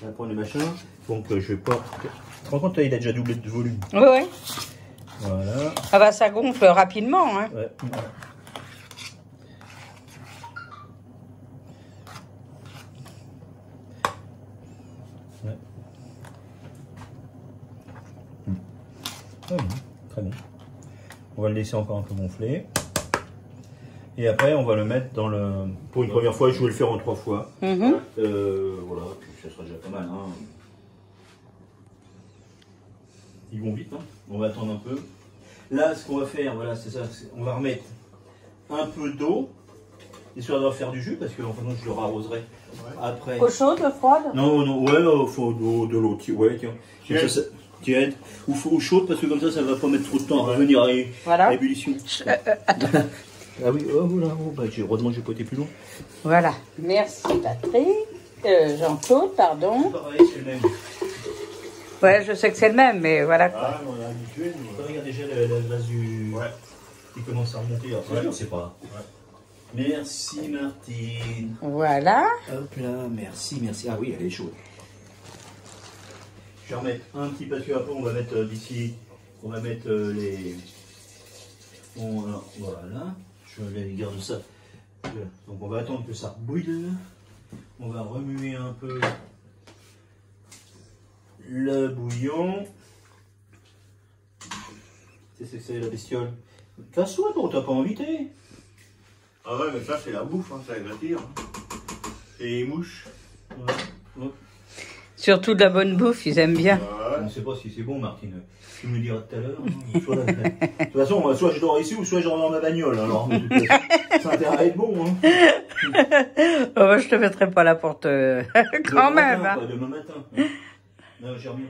À prendre le machin. Donc, je vais pas. Tu te rends compte, là, il a déjà doublé de volume. Oui, oui. Voilà. Ah bah, ça gonfle rapidement. Hein. Ouais. Ouais. Très bien. On va le laisser encore un peu gonfler. Et après, on va le mettre dans le... Pour une première fois, je vais le faire en 3 fois. Mhm. Voilà, puis ça sera déjà pas mal. Hein. Ils vont vite, hein. On va attendre un peu. Là, ce qu'on va faire, voilà, c'est ça. On va remettre un peu d'eau, histoire de faire du jus, parce que enfin, non, je le arroserai après. Eau chaude, froide? Non, non, ouais, faut de l'eau, ouais, tiens. Comme ça, tiède. Ou chaude, parce que comme ça ne va pas mettre trop de temps à revenir à Voilà. l'ébullition. Attends. Ah oui, oh, voilà, oh, bah, heureusement que j'ai pas été plus long. Voilà. Merci, Patrick. Jean-Claude, pardon. Pareil, c'est le même. Ouais, je sais que c'est le même, mais voilà quoi. Ah, on est habitué. Regarde déjà la base du... Ouais. qui commence à remonter. Alors, c'est Ouais. dur, c'est pas... Ouais. Merci Martine. Voilà. Hop là, merci, merci. Ah oui, elle est chaude. Je vais remettre un petit parce qu'après on va mettre d'ici, on va mettre les... Bon, alors, voilà, je vais garder ça. Donc on va attendre que ça bouille. On va remuer un peu le bouillon. C'est la bestiole. Casse-toi, toi, t'as pas invité. Ah ouais, mais ça c'est la bouffe, hein, ça attire. Et les mouches. Ouais. Surtout de la bonne bouffe, ils aiment bien. Ouais. On ne sait pas si c'est bon, Martine. Tu me diras tout à l'heure. De toute façon, soit je dors ici ou soit je dors dans ma bagnole. Alors, de toute façon, ça a intérêt à être bon. Hein. Oh, je te mettrai pas la porte quand même. Matin, Hein. quoi, demain matin. Non, j'ai remis.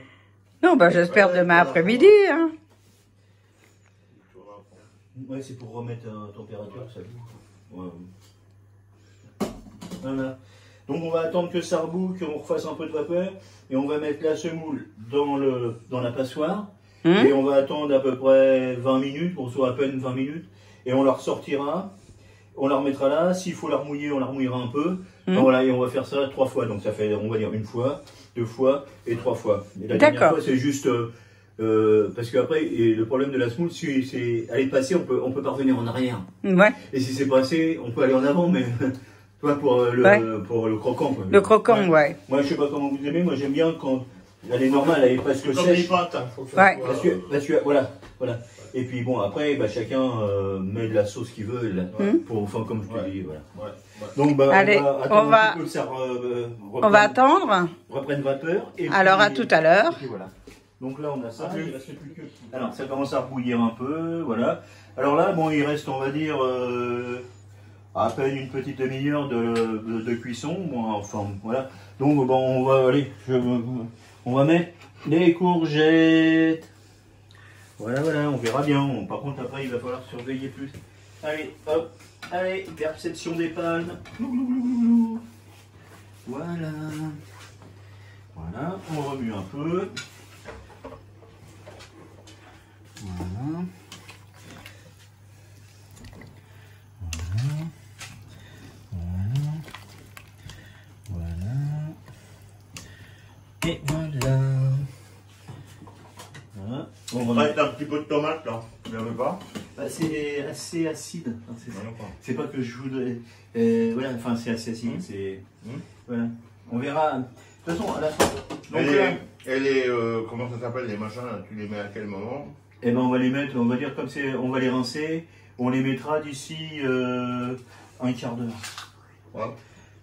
Non, bah, j'espère demain après-midi. Hein. Ouais, c'est pour remettre à température, ça boue. Ouais. Voilà. Donc on va attendre que ça reboue, qu'on refasse un peu de vapeur, et on va mettre la semoule dans la passoire, et on va attendre à peu près 20 minutes, on soit à peine 20 minutes, et on la ressortira, on la remettra là, s'il faut la remouiller, on la remouillera un peu, voilà, et on va faire ça 3 fois, donc ça fait, on va dire 1 fois, 2 fois, et 3 fois. Et la dernière fois, c'est juste... parce qu'après, le problème de la semoule, c'est elle est passée, on peut pas revenir en arrière. Ouais. Et si c'est passé, on peut aller en avant, mais toi pour le croquant. Quoi. Le croquant, ouais. Moi, je sais pas comment vous aimez, moi j'aime bien quand elle est normale, elle est presque Comme les sèche. pâtes, hein, faut faire Ouais. Parce que voilà. Et puis bon, après, bah, chacun met de la sauce qu'il veut, enfin comme je te dis, voilà. Ouais. Donc bah, Allez, on va attendre un petit peu que ça On va attendre. reprenne vapeur. Et Alors, à tout à l'heure. Et puis voilà. Donc là, on a ça. Alors, ça commence à rebouillir un peu, voilà. Alors là, bon, il reste, on va dire, à peine une petite demi-heure de cuisson. Bon, enfin, voilà. Donc, bon, on va aller, on va mettre les courgettes. Voilà, voilà, on verra bien. Par contre, après, il va falloir surveiller plus. Allez, hop, allez, perception des palmes. Voilà. Voilà, on remue un peu. Voilà. Voilà. Et voilà. Voilà. On va mettre un petit peu de tomate là. Vous n'avez pas? Bah, c'est assez acide. C'est pas que je voudrais. Voilà, enfin c'est assez acide. C'est. Voilà. On verra. De toute façon, à la fin. Donc, elle est comment ça s'appelle les machins là? Tu les mets à quel moment? Eh ben on va les mettre, on va dire comme c'est, on va les rincer. On les mettra d'ici un quart d'heure. Ouais.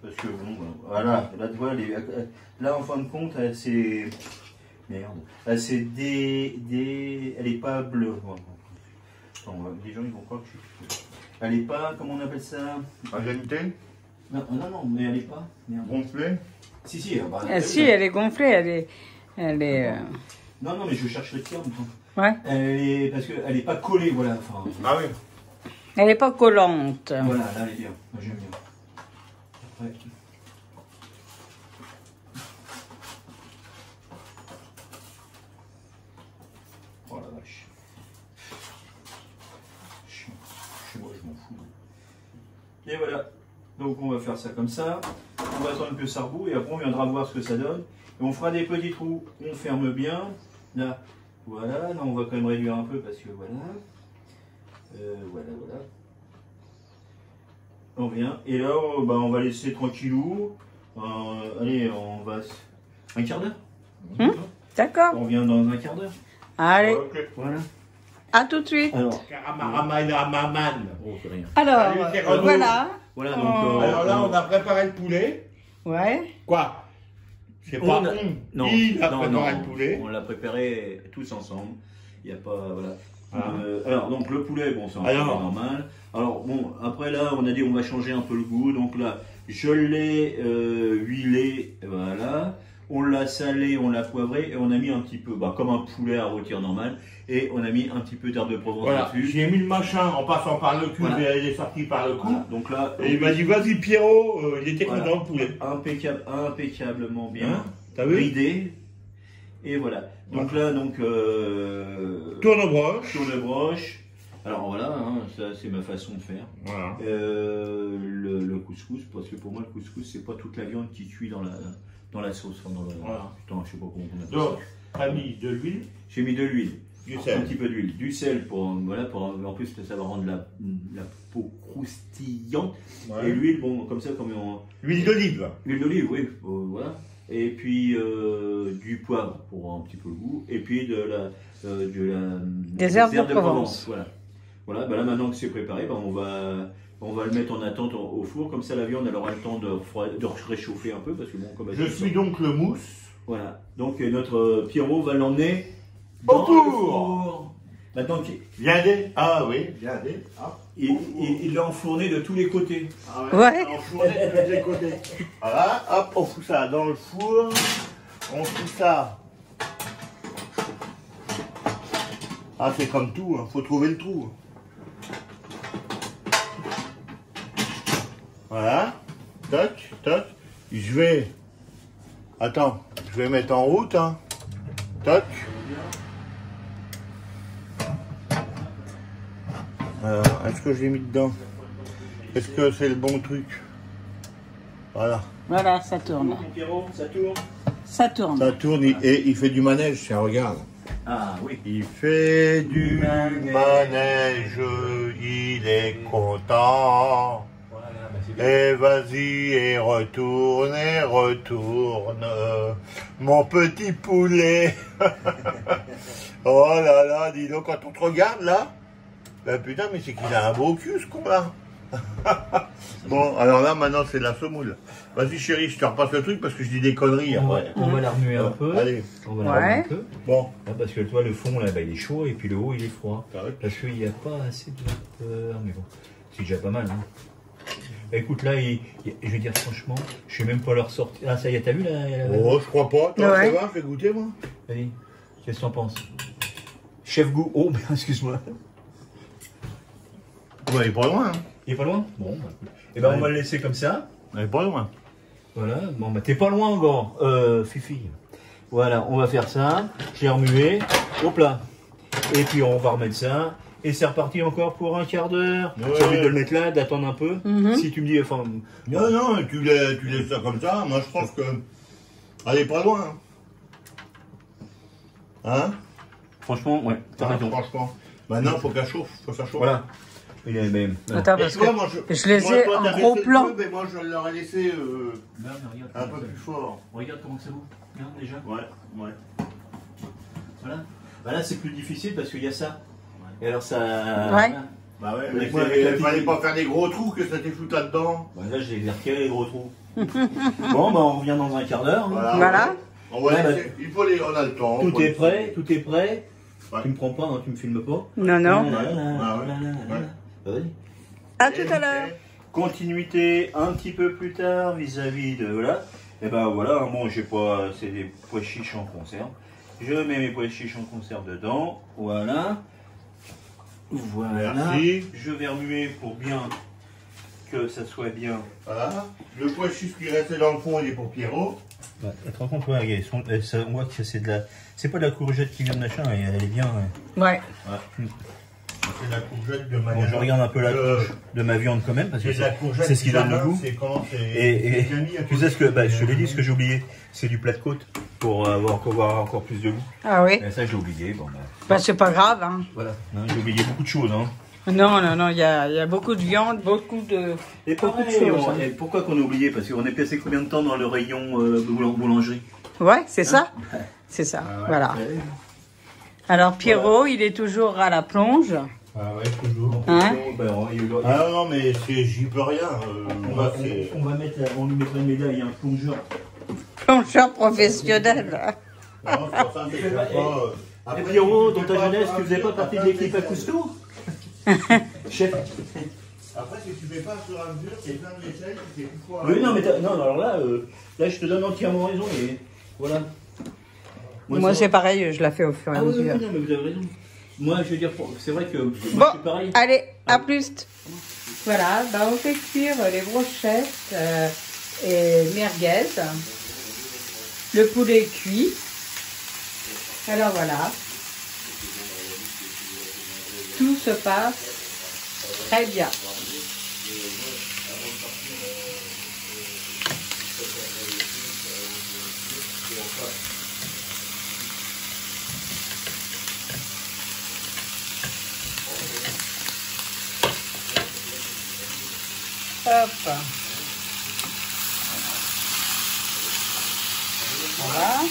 Parce que bon, voilà, là tu vois, là en fin de compte, c'est merde, c'est elle est pas bleue. Attends, les gens ils vont croire que je suis. Elle est pas, comment on appelle ça? Agilité? Non, mais elle est pas. Merde. Gonflée? Si, si. Bah, Si, elle est gonflée, elle est. Non, mais je cherche le terme. Ouais. Parce qu'elle est pas collée, voilà. Enfin, Ah oui. Elle est pas collante. voilà, là elle est bien. Moi j'aime bien. Après. Oh la vache. Chez moi, je m'en fous. Et voilà. Donc on va faire ça comme ça. On va attendre que ça reboue et après on viendra voir ce que ça donne. Et on fera des petits trous. On ferme bien. Là, voilà. Là, on va quand même réduire un peu parce que voilà. Voilà. On vient. Et là, bah, on va laisser tranquillou. Allez, on va... Un quart d'heure. D'accord. On vient dans un quart d'heure. Allez, Ok. Voilà. à tout de suite. Alors, Oh, c'est rien. Alors, Salut, c'est Renaud. voilà. voilà. Donc, Alors là, on a préparé le poulet. Ouais. Quoi? C'est On pas a- on. non, Il a non, préparé non, le poulet. on l'a préparé tous ensemble. Il n'y a pas, voilà. Ah. Alors donc le poulet, bon c'est un Alors. poulet normal. Alors bon, après là on a dit on va changer un peu le goût. Donc là je l'ai huilé, voilà. On l'a salé, on l'a poivré et on a mis un petit peu, bah, comme un poulet à rôtir normal. Et on a mis un petit peu d'herbe de Provence Voilà. dessus. J'ai mis le machin en passant par le cul, Voilà. mais elle est sortie par le cou. Voilà. Donc là, Et il m'a dit, vas-y Pierrot, il était Voilà. content le poulet. impeccablement bien, Hein? T'as vu? bridé. Et voilà. Donc là, Tourne-broche. sur le broche. Alors voilà, hein, ça c'est ma façon de faire. Voilà. Le couscous, parce que pour moi le couscous c'est pas toute la viande qui cuit dans la sauce. Enfin, Voilà. Putain, je sais pas comment on appelle Donc, ça. tu as mis de l'huile, J'ai mis de l'huile. du Un sel. petit peu d'huile. Du sel en plus ça va rendre la peau croustillante. Ouais. Et l'huile, bon, comme ça, comme on. L'huile d'olive. L'huile d'olive, oui, voilà. Et puis du poivre pour un petit peu le goût. Et puis Des herbes de Provence. Voilà, bah là maintenant que c'est préparé, bah, on va le mettre en attente au four. Comme ça, la viande elle aura le temps de réchauffer un peu. Parce que bon, comme Je suis donc le mousse. Voilà, donc notre Pierrot va l'emmener Au dans four. le four. Maintenant, Viendez. Ah oui, viendez. Ah. il l'a enfourné de tous les côtés. Ah Ouais. Enfourné de tous les côtés. Voilà, hop, on fout ça dans le four. On fout ça. Ah, c'est comme tout, hein. Faut trouver le trou. Voilà. Toc, toc. Je vais. Attends, je vais mettre en route, hein. Toc. Alors, est-ce que je l'ai mis dedans? Est-ce que c'est le bon truc? Voilà. Voilà, ça tourne. Pierrot, ça tourne. Ça tourne. Ça tourne et il fait du manège, tiens, regarde. Ah oui. Il fait du manège, il est content. Voilà, bah, c'est bien. Et vas-y et retourne, mon petit poulet. Oh là là, dis donc, quand on te regarde là, ben putain, mais c'est qu'il a un beau cul ce con-là. Bon, alors là, maintenant, c'est de la semoule. Vas-y chérie, je te repasse le truc parce que je dis des conneries. On va la remuer un peu. Allez, On va la remuer un peu. bon. Là, parce que toi, le fond, là, bah, il est chaud et puis le haut, il est froid. Tac. Parce qu'il n'y a pas assez de vapeur. Mais bon, c'est déjà pas mal. Hein. Bah, écoute, là, je vais dire franchement, je sais même pas leur sortir. Ah, ça y est, t'as vu là Oh, je crois pas. Toi, Ouais. ça va, fais goûter, moi. Vas-y, qu'est-ce que t'en penses? Chef goût. Oh, ben, excuse-moi. Ouais, il est pas loin. Hein. Il est pas loin? Bon, bah, écoute. Et ben, Ouais. on va le laisser comme ça. Il est pas loin. Voilà, bon bah t'es pas loin encore, Fifi. Voilà, on va faire ça, j'ai remué, hop là. Et puis on va remettre ça, et c'est reparti encore pour un quart d'heure. Ouais. C'est envie de le mettre là, d'attendre un peu. Si tu me dis, enfin... Non, non, tu laisses ça comme ça. Moi, je pense que. Elle est pas loin. Hein? Franchement, ouais, t'as raison. Franchement. Maintenant, faut qu'elle chauffe. Faut que ça chauffe. Voilà. Il est même... Attends, Et parce toi, que moi, je les ai toi, en t'as gros baissé le plan. feu, mais moi, je l'aurais laissé regarde un peu plus fort. Regarde comment ça vaut. Regarde déjà. Ouais. Voilà. Bah là c'est plus difficile parce qu'il y a ça. Et alors ça... Ouais. Bah ouais, Avec mais moi, avec la il fallait petite- pas faire des gros trous que ça t'éfoute là-dedans. Bah là j'ai retiré les gros trous. Bon bah on revient dans un quart d'heure. Hein. Voilà. On va Ouais, laisser- il faut les, on a le temps. Tout est prêt, tout est prêt. Ouais. Tu me prends pas, hein, tu me filmes pas. Non, non. Ah ouais. Vas-y. À tout à l'heure. Continuité un petit peu plus tard vis-à-vis de voilà. Et ben voilà, bon j'ai pas, c'est des pois chiches en conserve. Je mets mes pois chiches en conserve dedans. Voilà. Voilà. Merci. Je vais remuer pour bien que ça soit bien. Voilà. Le pois chiche qui restait dans le fond, il est pour Pierrot. Bah, tu te rends compte, ouais, regarde, on voit que c'est de la, c'est pas de la courgette qui vient de machin, elle est bien. Ouais. C'est de la courgette de Bon, manière. je regarde un peu la touche de ma viande quand même parce que C'est de la courgette. c'est ce qui donne le goût. C'est quand c'est. Et c'est mis à tu sais ce que, bah, je te l'ai dit, ce que j'ai oublié, c'est du plat de côte pour avoir encore plus de goût. Ah oui. Et ça j'ai oublié, bon bah, Bah, c'est pas grave, hein. voilà. Non, j'ai oublié beaucoup de choses. Hein. Non, non, non, il y a beaucoup de viande, beaucoup de. Et Beaucoup de pareil, choses, hein. et pourquoi qu'on a oublié? Parce qu'on est passé combien de temps dans le rayon boulangerie? Ouais, c'est ça. C'est ça. Ah ouais. Voilà. Alors, Pierrot, il est toujours à la plonge. Ah ouais, toujours. Hein? Ah non, mais j'y peux rien. Moi, c'est. On lui mettra une médaille, un plongeur. Plongeur professionnel. Non, c'est pas ça, mais je fais pas. Et Après, Pierrot, tu dans fais ta pas jeunesse, ça, tu faisais pas partie de l'équipe à Cousteau? Chef. Après, si tu fais pas sur un mesure, c'est plein de vaisselle, c'est plus fort. Oui, non, mais non, alors là, je te donne entièrement raison. Et voilà. Moi, ça- c'est pareil, je la fais au fur et à Ah oui, oui, mesure. non, mais vous avez raison. Moi, je veux dire, c'est vrai que moi, Bon, je suis pareil. allez, à plus. Voilà, bah, on fait cuire les brochettes et merguez. Le poulet est cuit. Alors voilà. tout se passe très bien. Hop. Voilà.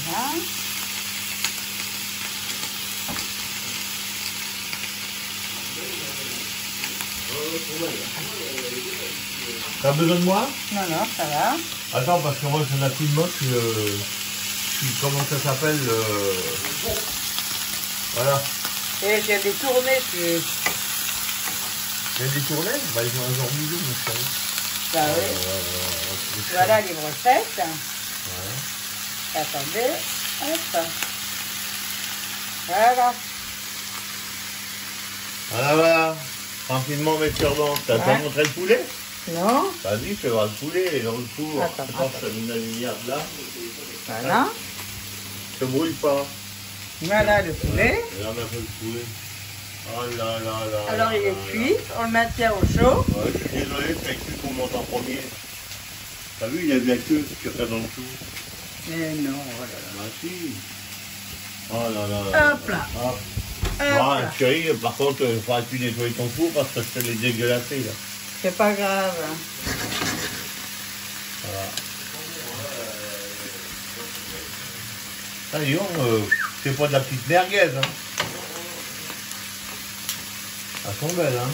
Voilà. T'as besoin de moi? Non, non, ça va. Attends, parce que moi, j'en ai plus de mots, comment ça s'appelle Voilà. Et j'ai détourné, tu... J'ai détourné? Bah, ils ont un genre milieu, mon chéri. Bah oui. Voilà les brochettes. Ouais. Attendez. Hop. Voilà. Voilà, voilà. Tranquillement, mes turbans. T'as pas montré le poulet? Non. Vas-y, fais voir le poulet dans le four. Attends. Ça met la lumière là. Voilà. Ça brûle pas. Voilà le poulet. Et là, on a fait le poulet. Oh là là là. Alors il est cuit, on le maintient au chaud. Ouais, je suis désolé, c'est que qu'on monte en premier. T'as vu, il y a de la queue qui reste dans le tout. Mais non, voilà. Ah si. Oh là là là. Hop là. Hop. Hop Bon, là. chérie, par contre, il faudra que tu nettoies ton four parce que je te l'ai dégueulassé là. C'est pas grave. Voilà. Ah, dis donc, c'est pas de la petite merguez, hein. Elles sont belles, hein.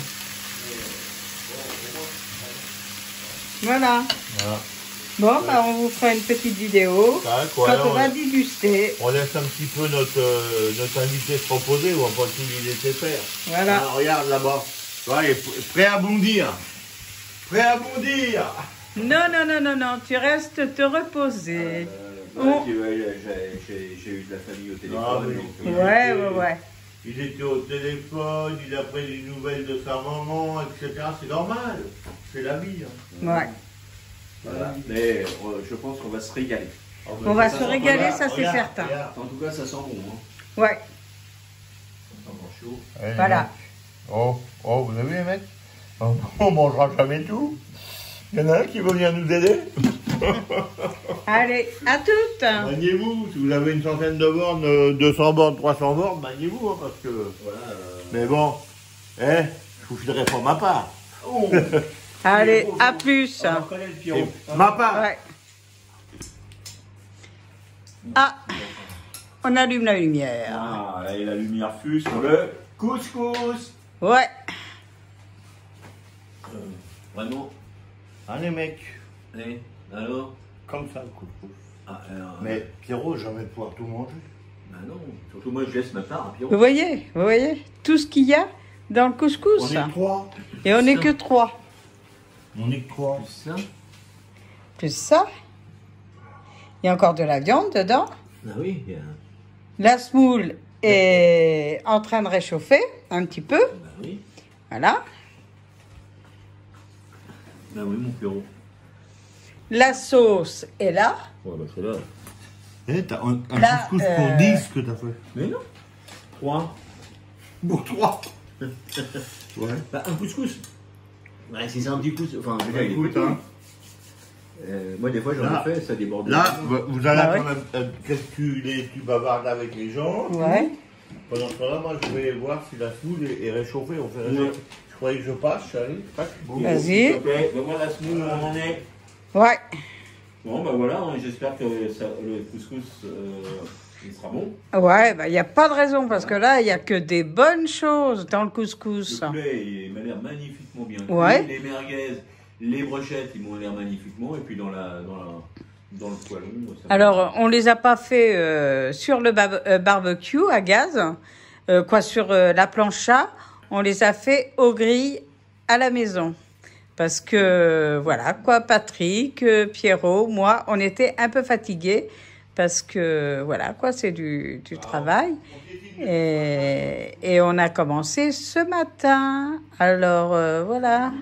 Voilà. Voilà. Bon, bah, on vous fera une petite vidéo Ça, quoi, quand alors, on va déguster. on laisse un petit peu notre invité se reposer, on va pas tout lui laisser faire. Voilà. Ah, regarde là-bas. Ouais, il est prêt à bondir. Prêt à bondir. Non, non, non, non, non, tu restes te reposer. J'ai eu de la famille au téléphone. Ah, oui. Donc, Ouais. Il était au téléphone, il a pris des nouvelles de sa maman, etc. C'est normal. C'est la vie. Hein. Ouais. voilà. Mais je pense qu'on va se régaler. Ah, On va ça se sent- régaler, regarde, ça c'est regarde, certain. regarde. En tout cas, ça sent bon. Hein. Ouais, Ça sent bon chaud. Allez, voilà. les mecs. Oh, vous avez vu les mecs? On mangera jamais tout. Il y en a un qui va venir nous aider. Allez, à toutes. Maniez-vous, si vous avez une centaine de bornes, 200 bornes, 300 bornes, maniez-vous, hein, parce que... Voilà. Mais bon, je vous filerai pour ma part. Oh, Allez, à plus. on reconnaît le Pierrot. Ma part. Ouais. Ah, on allume la lumière. Ah, et la lumière fuse sur le couscous. Ouais. Vraiment. Hein, les mecs, Et alors? comme ça, le couscous. Ah, alors, Mais Pierrot, jamais pouvoir tout manger. bah non. Surtout moi, je laisse ma part à Pierrot. Vous voyez tout ce qu'il y a dans le couscous. On est que 3. Et on n'est que 3. On est que 3. Ça? Plus ça, il y a encore de la viande dedans. Ah oui. La semoule est en train de réchauffer un petit peu. Bah oui. Voilà. Bah oui, mon Pierrot. La sauce est là. Ouais, bah c'est là. T'as un Là, couscous pour 10 que t'as fait. Mais non. 3. Pour 3. Ouais. Bah, un couscous. Ouais, si c'est un petit couscous. Enfin, Bah, écoute, hein. Moi, des fois, j'en Là. ai fait, ça déborde. Là, vous allez Ah ouais. quand même... Qu'est-ce que tu bavardes avec les gens? Ouais. Pendant ce temps-là, moi, je vais voir si la semoule est réchauffée. On fait Ouais. réchauffer. Je croyais que je passe, chérie. Tac. Vas-y. Ok, donne-moi la semoule, on en est. Ouais. Bon, bah voilà, hein, j'espère que le couscous, il sera bon. Ouais, bah, il n'y a pas de raison parce que là, il n'y a que des bonnes choses dans le couscous. Le poulet, il m'a l'air magnifiquement bien cuit. Ouais. Les merguez, les brochettes, ils m'ont l'air magnifiquement. Et puis dans le poêlon. Ça Alors, on les a pas fait sur le barbecue à gaz, sur la plancha. On les a fait au grill à la maison. Parce que, voilà, quoi, Patrick, Pierrot, moi, on était un peu fatigués. Parce que, voilà, quoi, c'est du travail. Et on a commencé ce matin. Alors, voilà.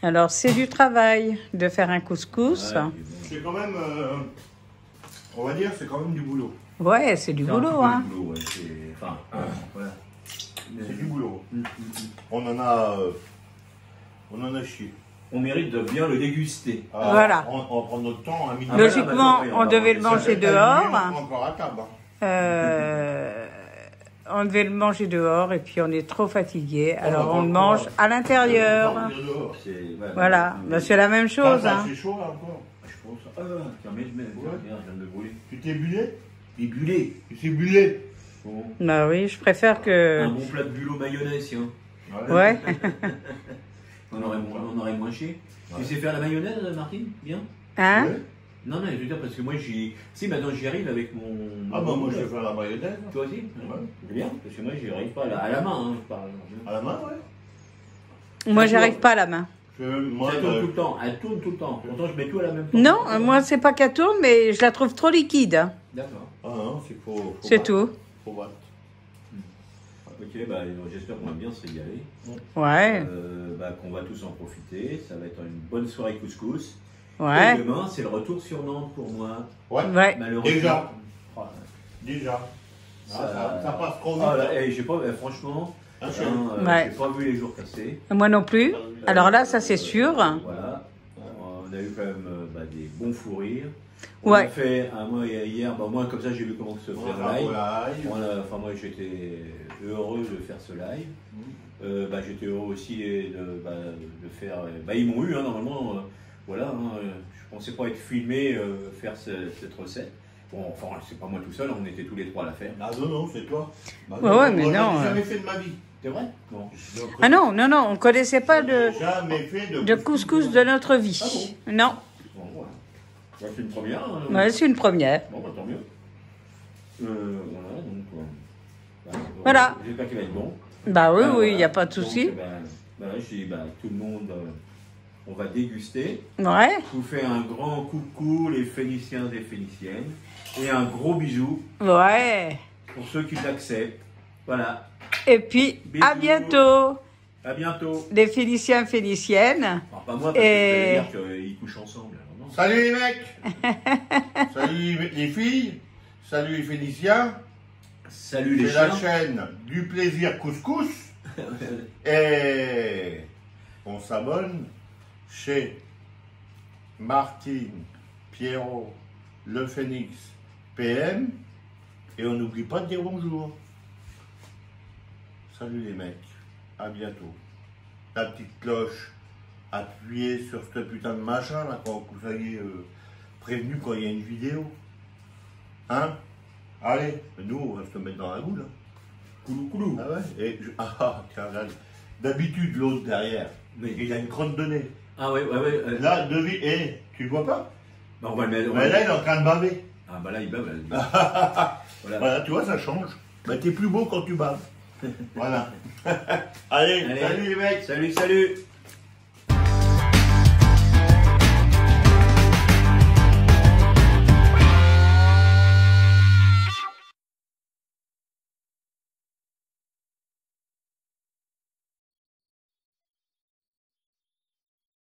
Alors, c'est du travail de faire un couscous. Ouais, C'est quand même, on va dire, c'est quand même du boulot. Ouais, c'est du boulot, hein. Boulot, ouais, enfin, voilà. C'est du boulot. Mm, mm, mm. On en a chié. On mérite de bien le déguster. Ah, Voilà. On va prendre notre temps, un minimum. Ah, Logiquement, voilà, on devait le Ça, manger c'est dehors. encore à table. On devait le manger dehors et puis on est trop fatigué. Alors va on le pas mange le à l'intérieur. Voilà, ben, c'est la même chose. Ça, Hein. c'est chaud là encore. Je pense. Tiens, mais je viens de me brûler. Tu t'es bulé? Des bulés. Tu t'es bulé? Bon. Bah oui, je préfère que... Un bon plat de bulot mayonnaise, tiens. Ouais. On aurait moins chier. Ouais. Tu sais faire la mayonnaise, Martine? Bien? Hein? Ouais. Non, je veux dire, parce que moi, si maintenant j'y arrive avec mon. Ah bah moi je vais faire la mayonnaise. Toi aussi? Ouais. C'est bien, parce que moi, j'y arrive pas à la main, hein, par exemple. À la main, ouais. Moi, j'arrive pas à la main. Moi, Ça tourne tout le temps, elle tourne tout le temps. Pourtant, je mets tout à la même temps. Non, moi, c'est pas qu'elle tourne, mais je la trouve trop liquide. Hein. D'accord. Ah non, c'est faut C'est battre. tout. Faut battre. Ok, bah, j'espère qu'on va bien se régaler. Ouais, Qu'on va tous en profiter. Ça va être une bonne soirée couscous. Et ouais, demain, c'est le retour sur Nantes pour moi. Ouais. ouais. Malheureusement. Déjà. Oh, Déjà. Ça- Ça passe trop vite. Ah, là, j'ai pas, franchement, Ah, Ouais. j'ai pas vu les jours passer. Moi non plus. Alors là, ça c'est sûr. Voilà. On a eu quand même des bons fous rires. On Ouais. a fait, moi hier, moi comme ça j'ai vu comment se fait un live. Volaille. Moi j'étais heureux de faire ce live. J'étais heureux aussi de faire. Ils m'ont eu normalement. Voilà. Je pensais pas être filmé faire cette recette. Bon, enfin c'est pas moi tout seul, on était tous les trois à la faire. Ah non, c'est toi. Bah, Ouais, mais moi, non, j'en ai jamais fait de ma vie. C'est vrai? Bon. Ah non, non, non, on connaissait pas de Jamais fait de couscous de notre vie. Ah Non, Bon, voilà. C'est une première. Hein. ouais, c'est une première. Bon, tant mieux. Voilà, donc. Voilà. J'espère qu'il va être bon. Bah oui, Alors, oui, il n'y a pas de donc, souci. Je dis, tout le monde, on va déguster. Ouais, Je vous fais un grand coucou, les Phéniciens et Phéniciennes. Et un gros bisou ouais. pour ceux qui l'acceptent. Voilà. Et puis, à Bisous. bientôt, À bientôt. les Phéniciens, Phéniciennes. Alors, pas moi, parce Et- que je veux dire qu'ils couchent ensemble. Alors, non. Salut les mecs. Salut les filles. Salut les Phéniciens. Salut les C'est la chiens. chaîne du plaisir couscous. Et on s'abonne chez Martine, Pierrot, Le Phénix, PM. Et on n'oublie pas de dire bonjour. Salut les mecs. À bientôt. La petite cloche. Appuyez sur ce putain de machin là quand vous soyez prévenu quand il y a une vidéo. Hein? Allez, nous on va se mettre dans la goule. Hein. Coulou, coulou. Ah ouais? Et tiens, là, d'habitude l'autre derrière, Oui. il a une crotte de nez. Ah ouais. Là, tu le vois pas? On va le mettre. Mais là, il est en train de baver. Ah bah là, il bave. Voilà. Voilà, tu vois, ça change. Mais t'es plus beau quand tu baves. Voilà. Allez, Allez. salut les mecs. Salut.